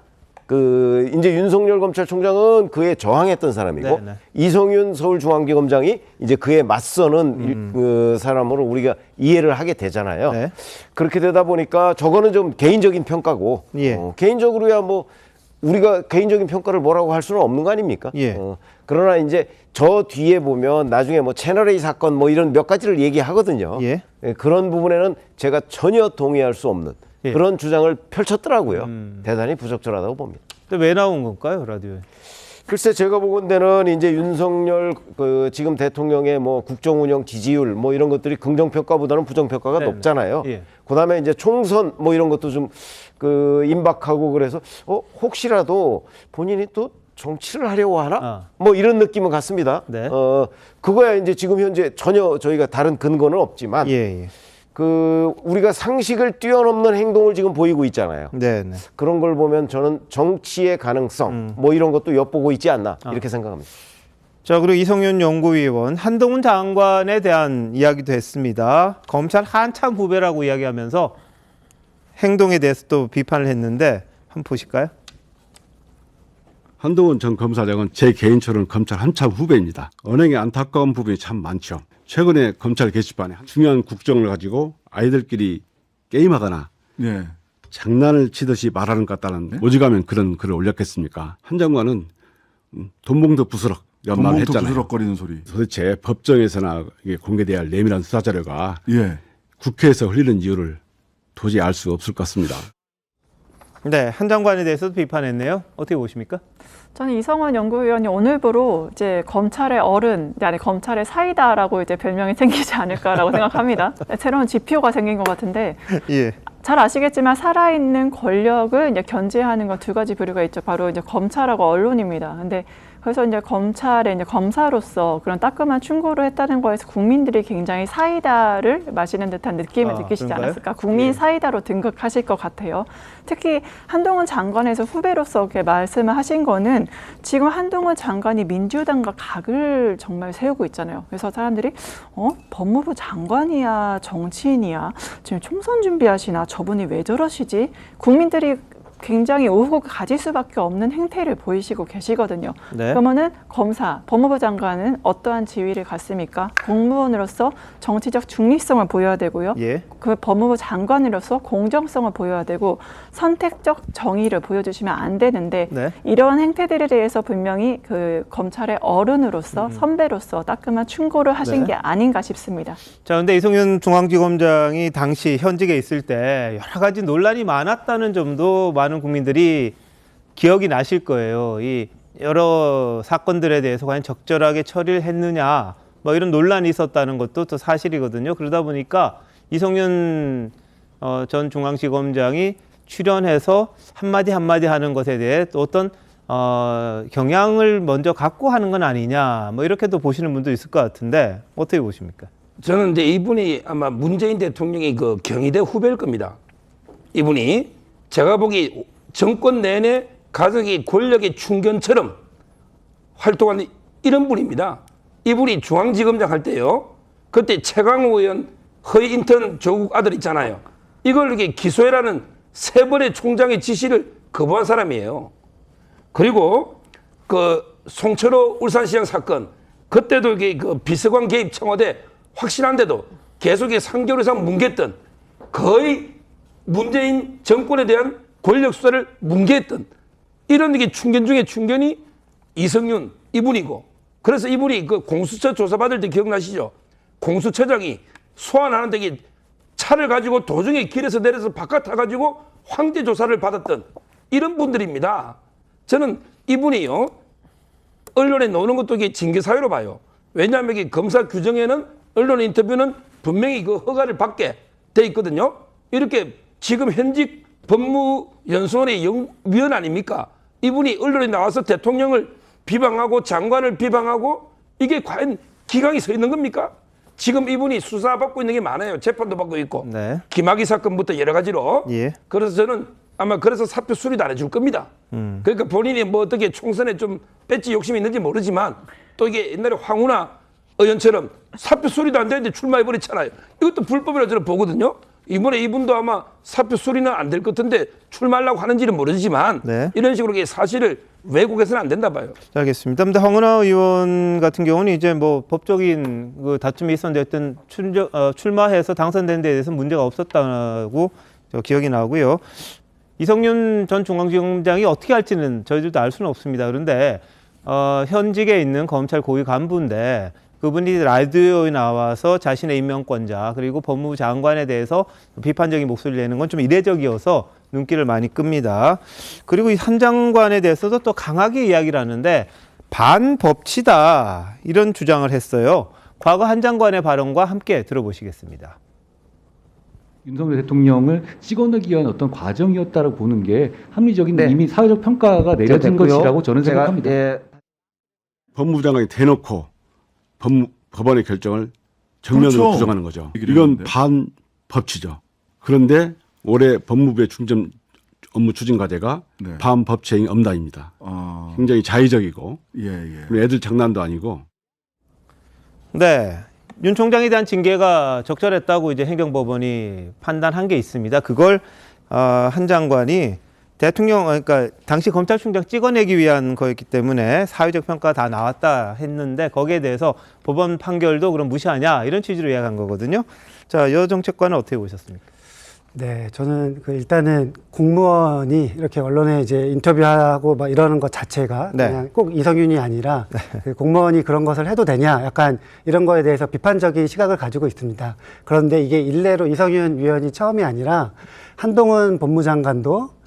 G: 이제 윤석열 검찰총장은 그에 저항했던 사람이고 이성윤 서울중앙지검장이 이제 그에 맞서는 사람으로 우리가 이해를 하게 되잖아요. 그렇게 되다 보니까 저거는 좀 개인적인 평가고 개인적으로야 우리가 개인적인 평가를 뭐라고 할 수는 없는 거 아닙니까? 그러나 이제 저 뒤에 보면 나중에 채널A 사건 이런 몇 가지를 얘기하거든요. 그런 부분에는 제가 전혀 동의할 수 없는 그런 주장을 펼쳤더라고요. 대단히 부적절하다고 봅니다.
A: 근데 왜 나온 건가요, 라디오에?
G: 글쎄 제가 보건대는 이제 윤석열 그 지금 대통령의 뭐 국정운영 지지율 뭐 이런 것들이 긍정평가보다는 부정평가가
A: 네네.
G: 높잖아요.
A: 예.
G: 그다음에 이제 총선 뭐 이런 것도 좀 그 임박하고 그래서 혹시라도 본인이 또 정치를 하려고 하나? 뭐 이런 느낌은 같습니다.
A: 네.
G: 그거야 이제 지금 현재 전혀 저희가 다른 근거는 없지만 그 우리가 상식을 뛰어넘는 행동을 지금 보이고 있잖아요.
A: 네.
G: 그런 걸 보면 저는 정치의 가능성 뭐 이런 것도 엿보고 있지 않나 이렇게 생각합니다.
A: 자, 그리고 이성윤 연구위원, 한동훈 장관에 대한 이야기도 했습니다. 검찰 한참 후배라고 이야기하면서 행동에 대해서 또 비판을 했는데 한번 보실까요?
S: 한동훈 전 검사장은 제 개인적으로는 검찰 한참 후배입니다. 언행에 안타까운 부분이 참 많죠. 최근에 검찰 게시판에 중요한 국정을 가지고 아이들끼리 게임하거나 장난을 치듯이 말하는 것 같다는 오직하면 그런 글을 올렸겠습니까? 한 장관은 돈봉투 부스럭 이런 말을 했잖아요.
T: 부스럭거리는 소리.
S: 도대체 법정에서나 이게 공개돼야 할 내밀한 수사 자료가 국회에서 흘리는 이유를 도저히 알 수 없을 것 같습니다.
A: 네, 한 장관에 대해서도 비판했네요. 어떻게 보십니까?
L: 저는 이성원 연구위원이 오늘부로 이제 검찰의 어른, 아니 검찰의 사이다라고 이제 별명이 생기지 않을까라고 생각합니다. 새로운 지표가 생긴 것 같은데.
A: 예.
L: 잘 아시겠지만 살아있는 권력을 이제 견제하는 건 두 가지 부류가 있죠. 바로 이제 검찰하고 언론입니다. 근데 그래서 이제 검찰의 이제 검사로서 그런 따끔한 충고를 했다는 거에서 국민들이 굉장히 사이다를 마시는 듯한 느낌을 느끼시지
A: 그런가요?
L: 않았을까? 국민 사이다로 등극하실 것 같아요. 특히 한동훈 장관에서 후배로서 이렇게 말씀을 하신 거는 지금 한동훈 장관이 민주당과 각을 정말 세우고 있잖아요. 그래서 사람들이 법무부 장관이야 정치인이야 지금 총선 준비하시나 저분이 왜 저러시지? 국민들이 굉장히 의혹을 가질 수밖에 없는 행태를 보이시고 계시거든요.
A: 네.
L: 그러면은 검사, 법무부 장관은 어떠한 지위를 갖습니까? 공무원으로서 정치적 중립성을 보여야 되고요. 그 법무부 장관으로서 공정성을 보여야 되고 선택적 정의를 보여주시면 안 되는데 이러한 행태들에 대해서 분명히 그 검찰의 어른으로서 선배로서 따끔한 충고를 하신 게 아닌가 싶습니다.
A: 자, 근데 이성윤 중앙지검장이 당시 현직에 있을 때 여러 가지 논란이 많았다는 점도 많은 국민들이 기억이 나실 거예요. 이 여러 사건들에 대해서 과연 적절하게 처리를 했느냐, 뭐 이런 논란이 있었다는 것도 또 사실이거든요. 그러다 보니까 이성윤 전 중앙지검장이 출연해서 한마디 한마디 하는 것에 대해 또 어떤 경향을 먼저 갖고 하는 건 아니냐, 뭐 이렇게도 보시는 분도 있을 것 같은데 어떻게 보십니까?
I: 저는 이제 이분이 아마 문재인 대통령의 그 경희대 후배일 겁니다. 이분이 제가 보기 정권 내내 가족이 권력의 충견처럼 활동하는 이런 분입니다. 이분이 중앙지검장 할 때요. 그때 최강호 의원 허위 인턴 조국 아들 있잖아요. 이걸 이렇게 기소해라는 3번의 총장의 지시를 거부한 사람이에요. 그리고 그 송철호 울산시장 사건 그때도 이게 그 비서관 개입 청와대 확실한데도 계속 3개월 이상 뭉갰던 거의 문재인 정권에 대한 권력 수사를 뭉개했던 이런 게 충견 중에 충견이 이성윤 이분이고 그래서 이분이 그 공수처 조사받을 때 기억나시죠? 공수처장이 소환하는데 이게 차를 가지고 도중에 길에서 내려서 바깥 타가지고 황제 조사를 받았던 이런 분들입니다. 저는 이분이요 언론에 나오는 것도 이게 징계 사유로 봐요. 왜냐하면 이게 검사 규정에는 언론 인터뷰는 분명히 그 허가를 받게 돼 있거든요. 이렇게 지금 현직 법무연수원의 위원 아닙니까? 이분이 언론에 나와서 대통령을 비방하고 장관을 비방하고 이게 과연 기강이 서 있는 겁니까? 지금 이분이 수사받고 있는 게 많아요. 재판도 받고 있고. 김학의 사건부터 여러 가지로. 그래서 저는 아마 그래서 사표 수리도 안 해줄 겁니다. 그러니까 본인이 뭐 어떻게 총선에 좀 배지 욕심이 있는지 모르지만 또 이게 옛날에 황운하 의원처럼 사표 수리도 안 되는데 출마해버렸잖아요. 이것도 불법이라고 저는 보거든요. 이번에 이분도 아마 사표 수리는 안 될 것 같은데 출마하려고 하는지는 모르지만 이런 식으로 사실을 왜곡해서는 안 된다 봐요.
A: 자, 알겠습니다. 근데 황운하 의원 같은 경우는 이제 뭐 법적인 그 다툼이 있었는데 어떤 출마해서 당선된 데 대해서 문제가 없었다고 기억이 나고요. 이성윤 전 중앙지검장이 어떻게 할지는 저희들도 알 수는 없습니다. 그런데 현직에 있는 검찰 고위 간부인데 그분이 라디오에 나와서 자신의 임명권자 그리고 법무부 장관에 대해서 비판적인 목소리를 내는 건 좀 이례적이어서 눈길을 많이 끕니다. 그리고 이 한 장관에 대해서도 또 강하게 이야기를 하는데 반법치다 이런 주장을 했어요. 과거 한 장관의 발언과 함께 들어보시겠습니다.
T: 윤석열 대통령을 찍어내기 위한 어떤 과정이었다고 보는 게 합리적인 이미 사회적 평가가 내려진 것이라고 저는 생각합니다.
S: 법무부 장관이 대놓고 법원의 결정을 정면으로
U: 그렇죠.
S: 부정하는 거죠. 이건 반법치죠. 그런데 올해 법무부의 중점 업무 추진 과제가 반법체행 엄단입니다. 굉장히 자의적이고 그리고 애들 장난도 아니고.
A: 네. 윤 총장에 대한 징계가 적절했다고 이제 행정법원이 판단한 게 있습니다. 그걸 한 장관이 대통령, 그러니까 당시 검찰총장 찍어내기 위한 거였기 때문에 사회적 평가 다 나왔다 했는데 거기에 대해서 법원 판결도 그럼 무시하냐 이런 취지로 이야기한 거거든요. 자, 여 정책관은 어떻게 보셨습니까?
N: 네, 저는 일단은 공무원이 이렇게 언론에 이제 인터뷰하고 막 이러는 것 자체가 그냥 꼭 이성윤이 아니라 그 공무원이 그런 것을 해도 되냐 약간 이런 거에 대해서 비판적인 시각을 가지고 있습니다. 그런데 이게 일례로 이성윤 위원이 처음이 아니라 한동훈 법무장관도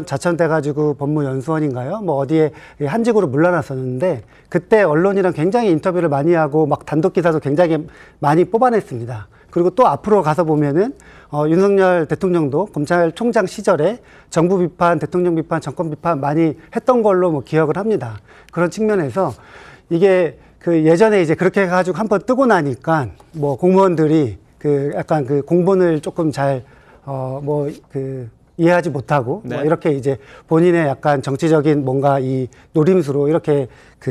N: 자천돼가지고 법무연수원인가요? 뭐 어디에 한직으로 물러났었는데 그때 언론이랑 굉장히 인터뷰를 많이 하고 막 단독 기사도 굉장히 많이 뽑아냈습니다. 그리고 또 앞으로 가서 보면은 윤석열 대통령도 검찰총장 시절에 정부 비판, 대통령 비판, 정권 비판 많이 했던 걸로 뭐 기억을 합니다. 그런 측면에서 이게 예전에 이제 그렇게 해가지고 한번 뜨고 나니까 뭐 공무원들이 약간 공본을 조금 잘 이해하지 못하고 뭐 이렇게 이제 본인의 약간 정치적인 뭔가 이 노림수로 이렇게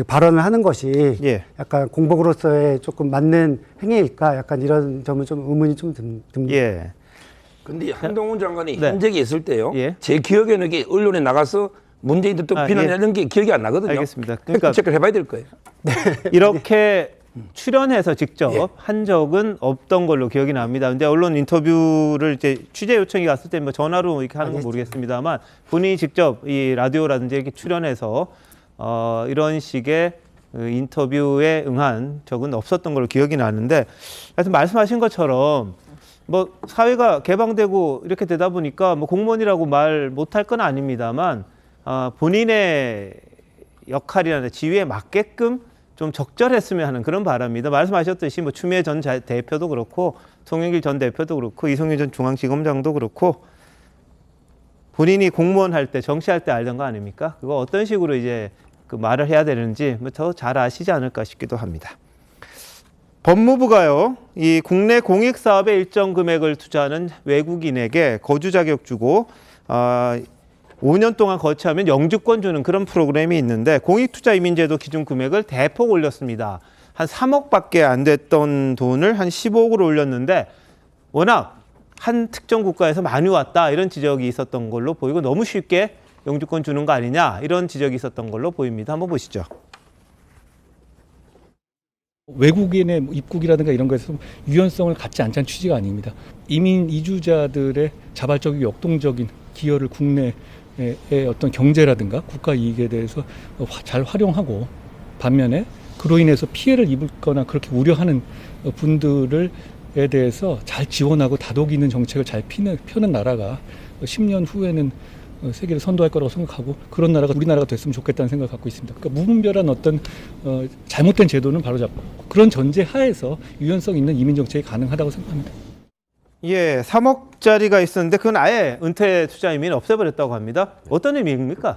N: 발언을 하는 것이 약간 공복으로서의 조금 맞는 행위일까 약간 이런 점은 좀 의문이 좀 듭니다.
I: 근데 한동훈 장관이 현직에 있을 때요. 제 기억에는 이게 언론에 나가서 문재인 대통령 비난하는 게 기억이 안 나거든요.
A: 알겠습니다. 그러니까
I: 체크를 해봐야 될 거예요.
A: 이렇게 출연해서 직접 한 적은 없던 걸로 기억이 납니다. 근데 언론 인터뷰를 이제 취재 요청이 갔을 때 뭐 전화로 이렇게 하는 건 모르겠습니다만 본인이 직접 이 라디오라든지 이렇게 출연해서 이런 식의 인터뷰에 응한 적은 없었던 걸로 기억이 나는데 하여튼 말씀하신 것처럼 뭐 사회가 개방되고 이렇게 되다 보니까 뭐 공무원이라고 말 못할 건 아닙니다만 본인의 역할이나 지위에 맞게끔 좀 적절했으면 하는 그런 바람입니다. 말씀하셨듯이 뭐 추미애 전 대표도 그렇고 송영길 전 대표도 그렇고 이성윤 전 중앙지검장도 그렇고 본인이 공무원 할 때 정치할 때 알던 거 아닙니까? 그거 어떤 식으로 이제 말을 해야 되는지 더 잘 아시지 않을까 싶기도 합니다. 법무부가요, 이 국내 공익 사업에 일정 금액을 투자하는 외국인에게 거주 자격 주고 5년 동안 거치하면 영주권 주는 그런 프로그램이 있는데 공익투자이민제도 기준 금액을 대폭 올렸습니다. 한 3억밖에 안 됐던 돈을 한 15억으로 올렸는데 워낙 한 특정 국가에서 많이 왔다 이런 지적이 있었던 걸로 보이고 너무 쉽게 영주권 주는 거 아니냐 이런 지적이 있었던 걸로 보입니다. 한번 보시죠.
T: 외국인의 입국이라든가 이런 것에서 유연성을 갖지 않자는 취지가 아닙니다. 이민 이주자들의 자발적이고 역동적인 기여를 국내의 어떤 경제라든가 국가 이익에 대해서 잘 활용하고 반면에 그로 인해서 피해를 입을거나 그렇게 우려하는 분들에 대해서 잘 지원하고 다독이는 정책을 잘 펴는 나라가 10년 후에는 세계를 선도할 거라고 생각하고 그런 나라가 우리나라가 됐으면 좋겠다는 생각을 갖고 있습니다. 그러니까 무분별한 어떤 잘못된 제도는 바로잡고 그런 전제 하에서 유연성 있는 이민 정책이 가능하다고 생각합니다.
A: 예, 3억짜리가 있었는데 그건 아예 은퇴 투자 이민을 없애버렸다고 합니다. 어떤 의미입니까?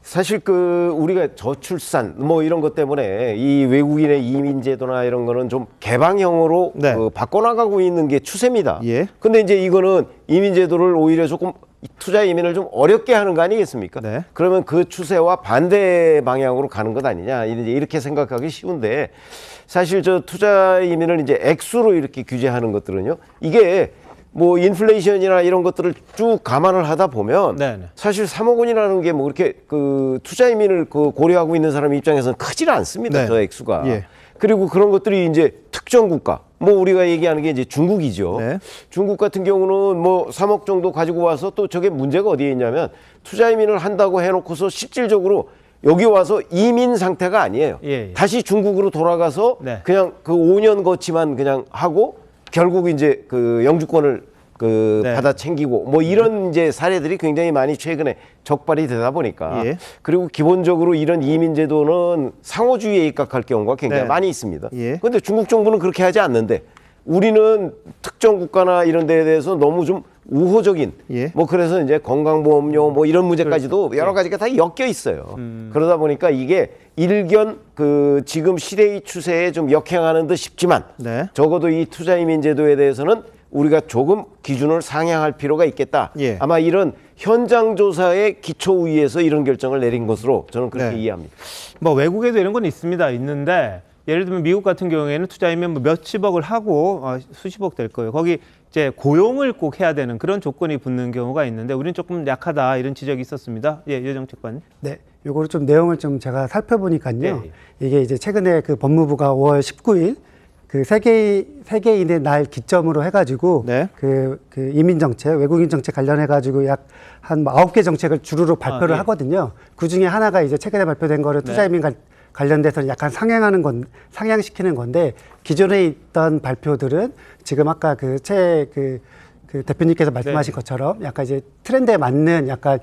G: 사실 우리가 저출산 뭐 이런 것 때문에 이 외국인의 이민 제도나 이런 거는 좀 개방형으로 바꿔나가고 있는 게 추세입니다. 근데 이제 이거는 이민 제도를 오히려 조금 투자 이민을 좀 어렵게 하는 거 아니겠습니까? 그러면 그 추세와 반대 방향으로 가는 것 아니냐 이제 이렇게 생각하기 쉬운데 사실 저 투자 이민을 이제 액수로 이렇게 규제하는 것들은요 이게 뭐 인플레이션이나 이런 것들을 쭉 감안을 하다 보면 사실 3억 원이라는 게 뭐 그렇게 투자 이민을 고려하고 있는 사람 입장에서는 크지는 않습니다. 저 액수가. 그리고 그런 것들이 이제 특정 국가, 뭐 우리가 얘기하는 게 이제 중국이죠. 중국 같은 경우는 뭐 3억 정도 가지고 와서 또 저게 문제가 어디에 있냐면 투자 이민을 한다고 해놓고서 실질적으로 여기 와서 이민 상태가 아니에요.
A: 예.
G: 다시 중국으로 돌아가서
A: 네.
G: 그냥 그 5년 거치만 그냥 하고 결국 이제 그 영주권을
A: 네.
G: 받아 챙기고 뭐 이런 이제 사례들이 굉장히 많이 최근에 적발이 되다 보니까
A: 예.
G: 그리고 기본적으로 이런 이민 제도는 상호주의에 입각할 경우가 굉장히
A: 네.
G: 많이 있습니다.
A: 예.
G: 그런데 중국 정부는 그렇게 하지 않는데 우리는 특정 국가나 이런 데에 대해서 너무 좀 우호적인 뭐 그래서 이제 건강보험료 뭐 이런 문제까지도 여러 가지가 다 엮여 있어요. 그러다 보니까 이게 일견 그 지금 시대의 추세에 좀 역행하는 듯 싶지만 적어도 이 투자이민 제도에 대해서는 우리가 조금 기준을 상향할 필요가 있겠다. 아마 이런 현장 조사의 기초 위에서 이런 결정을 내린 것으로 저는 그렇게 이해합니다.
A: 뭐 외국에도 이런 건 있는데 예를 들면 미국 같은 경우에는 투자이면 뭐 몇십억을 하고 수십억 될 거예요. 거기 이제 고용을 꼭 해야 되는 그런 조건이 붙는 경우가 있는데 우리는 조금 약하다 이런 지적이 있었습니다. 예, 여정책관님.
N: 네, 요거를 좀 내용을 좀 제가 살펴보니까요. 이게 이제 최근에 그 법무부가 5월 19일 그 세계인의 날 기점으로 해가지고 그 이민 정책, 외국인 정책 관련해 가지고 약 한 9개 정책을 주루로 발표를 하거든요. 그 중에 하나가 이제 최근에 발표된 거를 투자이민 관련돼서 약간 상향시키는 건데 기존에 있던 발표들은 지금 아까 그 대표님께서 말씀하신 것처럼 약간 이제 트렌드에 맞는 약간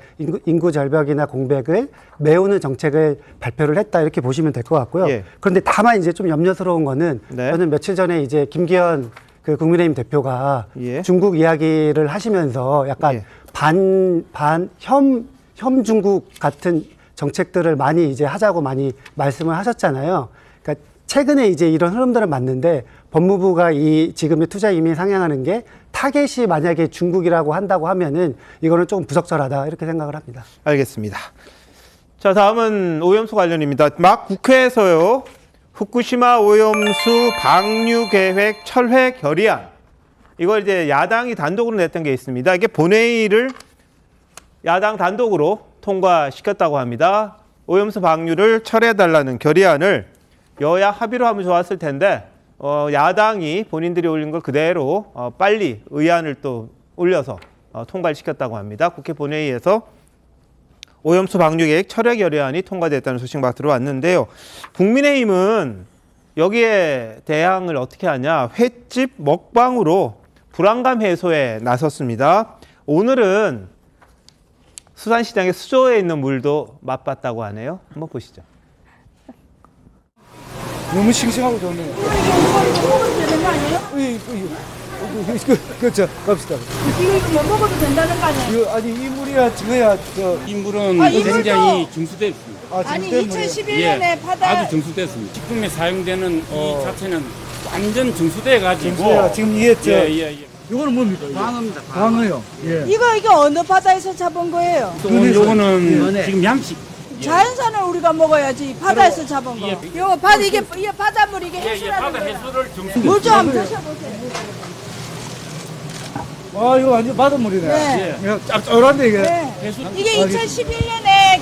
N: 인구 절벽이나 공백을 메우는 정책을 발표를 했다 이렇게 보시면 될 것 같고요. 그런데 다만 이제 좀 염려스러운 거는 저는 며칠 전에 이제 김기현 그 국민의힘 대표가 중국 이야기를 하시면서 약간 혐 중국 같은 정책들을 많이 이제 하자고 많이 말씀을 하셨잖아요. 그러니까 최근에 이제 이런 흐름들은 맞는데 법무부가 이 지금의 투자 이민 상향하는 게 타겟이 만약에 중국이라고 한다고 하면은 이거는 조금 부적절하다 이렇게 생각을 합니다.
A: 알겠습니다. 자, 다음은 오염수 관련입니다. 막 국회에서요. 후쿠시마 오염수 방류 계획 철회 결의안. 이걸 이제 야당이 단독으로 냈던 게 있습니다. 이게 본회의를 야당 단독으로 통과시켰다고 합니다. 오염수 방류를 철회해달라는 결의안을 여야 합의로 하면 좋았을 텐데 야당이 본인들이 올린 걸 그대로 빨리 의안을 또 올려서 통과를 시켰다고 합니다. 국회 본회의에서 오염수 방류 계획 철회 결의안이 통과됐다는 소식만 들어왔는데요. 국민의힘은 여기에 대항을 어떻게 하냐. 횟집 먹방으로 불안감 해소에 나섰습니다. 오늘은 수산시장의 수조에 있는 물도 맛봤다고 하네요. 한번 보시죠.
C: 너무 싱싱하고 좋네요.
U: 먹어도 되는 거 아니에요?
C: 그렇죠. 갑시다.
U: 이거 못 먹어도 된다는 거 아니에요?
C: 이거 아니 이 물이야 저거야
V: 이 물은 굉장히 증수됐습니다.
U: 아니 2011년에 바다
V: 아주 증수됐습니다. 식품에 사용되는 이 자체는 완전 증수돼 가지고
C: 지금 이해했죠?
V: 예.
C: 이거는 뭡니까?
V: 광어입니다.
C: 광어요. 예.
U: 이거 어느 바다에서 잡은 거예요?
V: 요거는 지금 양식.
U: 자연산을 우리가 먹어야지 바다에서 잡은 거. 이거 바닷물 이게 해수라는
V: 바다
U: 거예요.
V: 해수를 증수.
U: 물 좀 한번 드셔보세요.
C: 아 이거 완전 바닷물이네.
U: 네.
C: 짭짤한데 이게.
U: 네. 이게 2011년에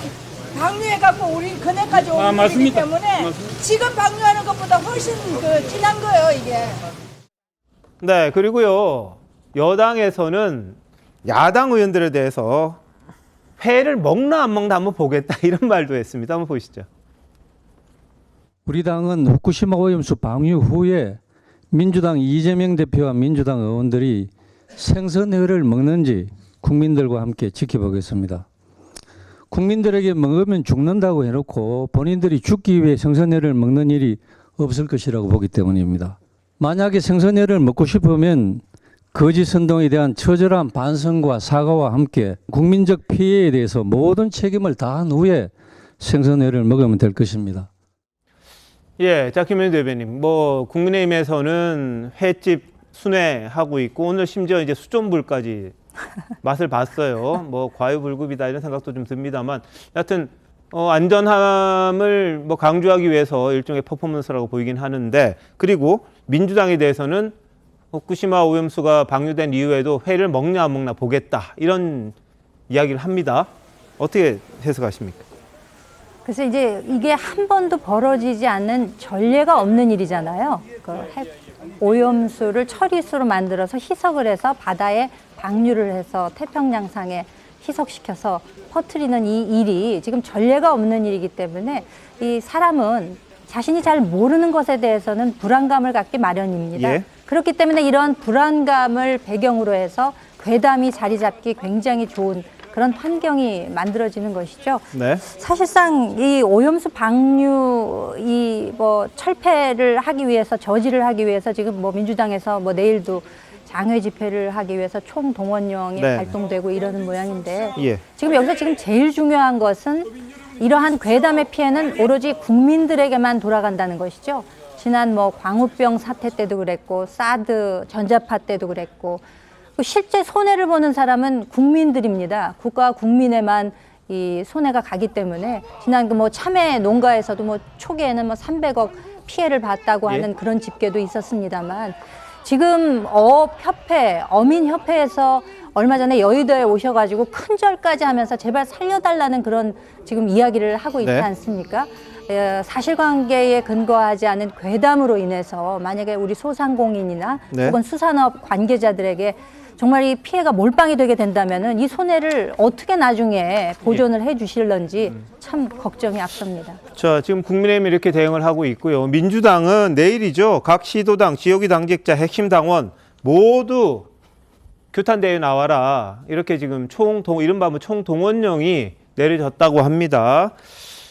U: 방류해갖고 우리 그네까지 온 물이기
V: 맞습니다.
U: 때문에
V: 맞습니다.
U: 지금 방류하는 것보다 훨씬 진한 거예요 이게.
A: 네, 그리고요. 여당에서는 야당 의원들에 대해서 회를 먹나 안 먹나 한번 보겠다 이런 말도 했습니다. 한번 보시죠.
W: 우리 당은 후쿠시마 오염수 방류 후에 민주당 이재명 대표와 민주당 의원들이 생선회를 먹는지 국민들과 함께 지켜보겠습니다. 국민들에게 먹으면 죽는다고 해놓고 본인들이 죽기 위해 생선회를 먹는 일이 없을 것이라고 보기 때문입니다. 만약에 생선회를 먹고 싶으면 거짓 선동에 대한 처절한 반성과 사과와 함께 국민적 피해에 대해서 모든 책임을 다한 후에 생선회를 먹으면 될 것입니다.
A: 예, 자 김현희 대변인, 뭐 국민의힘에서는 횟집 순회하고 있고 오늘 심지어 이제 수돗물까지 맛을 봤어요. 뭐 과유불급이다 이런 생각도 좀 듭니다만, 여하튼 안전함을 뭐 강조하기 위해서 일종의 퍼포먼스라고 보이긴 하는데, 그리고 민주당에 대해서는 후쿠시마 오염수가 방류된 이후에도 회를 먹냐 안 먹나 보겠다 이런 이야기를 합니다. 어떻게 해석하십니까?
M: 그래서 이제 이게 한 번도 벌어지지 않는 전례가 없는 일이잖아요. 오염수를 처리수로 만들어서 희석을 해서 바다에 방류를 해서 태평양상에 희석시켜서 퍼뜨리는 이 일이 지금 전례가 없는 일이기 때문에 이 사람은 자신이 잘 모르는 것에 대해서는 불안감을 갖기 마련입니다.
A: 예.
M: 그렇기 때문에 이런 불안감을 배경으로 해서 괴담이 자리 잡기 굉장히 좋은 그런 환경이 만들어지는 것이죠.
A: 네.
M: 사실상 이 오염수 방류 이 뭐 철폐를 하기 위해서 저지를 하기 위해서 지금 뭐 민주당에서 뭐 내일도 장외 집회를 하기 위해서 총동원령이
A: 네.
M: 발동되고 이러는 모양인데
A: 예.
M: 지금 여기서 지금 제일 중요한 것은 이러한 괴담의 피해는 오로지 국민들에게만 돌아간다는 것이죠. 지난 뭐 광우병 사태 때도 그랬고 사드 전자파 때도 그랬고 실제 손해를 보는 사람은 국민들입니다. 국가와 국민에만 이 손해가 가기 때문에 지난 그 뭐 참외 농가에서도 뭐 초기에는 뭐 300억 피해를 봤다고
A: 예.
M: 하는 그런 집계도 있었습니다만 지금 어업협회, 어민협회에서 얼마 전에 여의도에 오셔가지고 큰 절까지 하면서 제발 살려달라는 그런 지금 이야기를 하고 있지
A: 네.
M: 않습니까? 사실관계에 근거하지 않은 괴담으로 인해서 만약에 우리 소상공인이나
A: 네.
M: 혹은 수산업 관계자들에게 정말 이 피해가 몰빵이 되게 된다면은 이 손해를 어떻게 나중에 보존을 해 주실런지 참 걱정이 앞섭니다.
A: 자, 지금 국민의힘이 이렇게 대응을 하고 있고요. 민주당은 내일이죠. 각 시도당, 지역의 당직자, 핵심 당원 모두 규탄대회 나와라. 이렇게 지금 이른바 총동원령이 내려졌다고 합니다.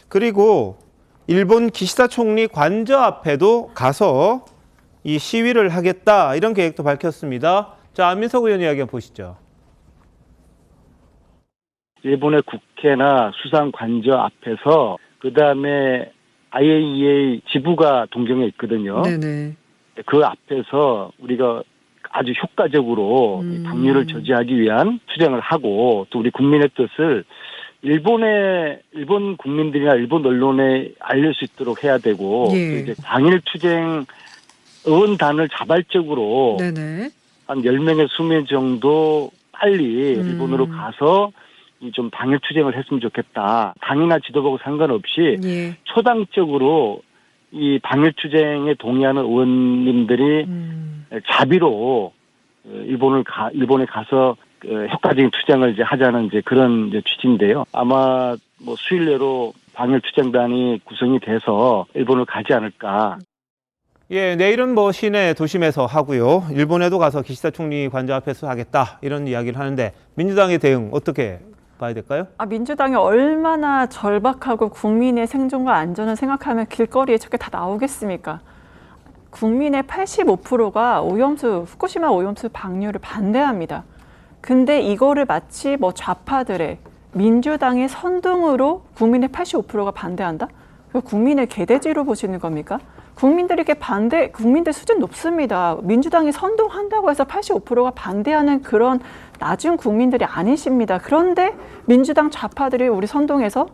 A: 그리고 일본 기시다 총리 관저 앞에도 가서 이 시위를 하겠다. 이런 계획도 밝혔습니다. 자, 안민석 의원 이야기 한번 보시죠.
B: 일본의 국회나 수상 관저 앞에서 그다음에 IAEA 지부가 동경에 있거든요.
D: 네네.
B: 그 앞에서 우리가 아주 효과적으로 이 방류를 저지하기 위한 투쟁을 하고 또 우리 국민의 뜻을 일본 국민들이나 일본 언론에 알릴 수 있도록 해야 되고 또 이제 당일 투쟁 의원단을 자발적으로
D: 네네.
B: 한 10명의 20명 정도 빨리 일본으로 가서 좀 방역 투쟁을 했으면 좋겠다. 당이나 지도부하고 상관없이
D: 예.
B: 초당적으로 이 방역 투쟁에 동의하는 의원님들이 자비로 일본에 가서 효과적인 투쟁을 이제 하자는 이제 그런 이제 취지인데요. 아마 뭐 수일 내로 방역 투쟁단이 구성이 돼서 일본을 가지 않을까.
A: 예, 내일은 뭐 시내 도심에서 하고요. 일본에도 가서 기시다 총리 관저 앞에서 하겠다. 이런 이야기를 하는데 민주당의 대응 어떻게 봐야 될까요?
L: 민주당이 얼마나 절박하고 국민의 생존과 안전을 생각하면 길거리에 저렇게 다 나오겠습니까? 국민의 85%가 후쿠시마 오염수 방류를 반대합니다. 근데 이거를 마치 뭐 좌파들의 민주당의 선동으로 국민의 85%가 반대한다? 국민의 개돼지로 보시는 겁니까? 국민들 수준 높습니다. 민주당이 선동한다고 해서 85%가 반대하는 그런 낮은 국민들이 아니십니다. 그런데 민주당 좌파들이 우리 선동해서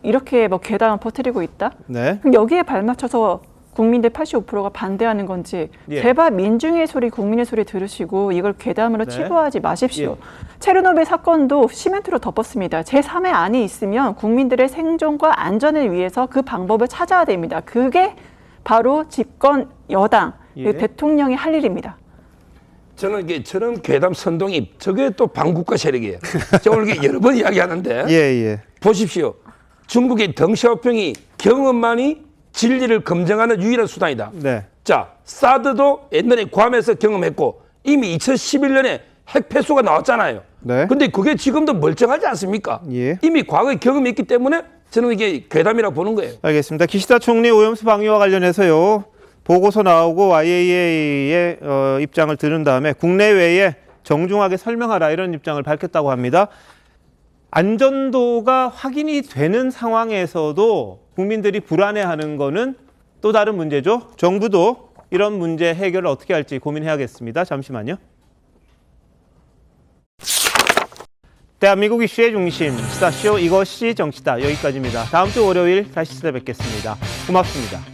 L: 이렇게 뭐 괴담을 퍼뜨리고 있다?
A: 네.
L: 그럼 여기에 발맞춰서 국민들 85%가 반대하는 건지
A: 예.
L: 제발 민중의 소리, 국민의 소리 들으시고 이걸 괴담으로
A: 네.
L: 치부하지 마십시오.
A: 예.
L: 체르노빌 사건도 시멘트로 덮었습니다. 제3의 안이 있으면 국민들의 생존과 안전을 위해서 그 방법을 찾아야 됩니다. 그게 바로 집권 여당,
A: 예.
L: 대통령이 할 일입니다.
I: 저는 이게 저런 괴담 선동이 저게 또 반국가 세력이에요. 제가 오늘 여러 번 이야기하는데
A: 예.
I: 보십시오. 중국의 덩샤오핑이 경험만이 진리를 검증하는 유일한 수단이다.
A: 네.
I: 자, 사드도 옛날에 괌에서 경험했고 이미 2011년에 핵 폐수가 나왔잖아요.
A: 네.
I: 근데 그게 지금도 멀쩡하지 않습니까?
A: 예.
I: 이미 과거에 경험이 있기 때문에 저는 이게 괴담이라고 보는 거예요.
A: 알겠습니다. 기시다 총리 오염수 방류와 관련해서요. 보고서 나오고 IAEA의 입장을 들은 다음에 국내외에 정중하게 설명하라 이런 입장을 밝혔다고 합니다. 안전도가 확인이 되는 상황에서도 국민들이 불안해하는 거는 또 다른 문제죠. 정부도 이런 문제 해결을 어떻게 할지 고민해야겠습니다. 잠시만요. 대한민국 이슈의 중심, 시사쇼 이것이 정치다. 여기까지입니다. 다음 주 월요일 다시 찾아뵙겠습니다. 고맙습니다.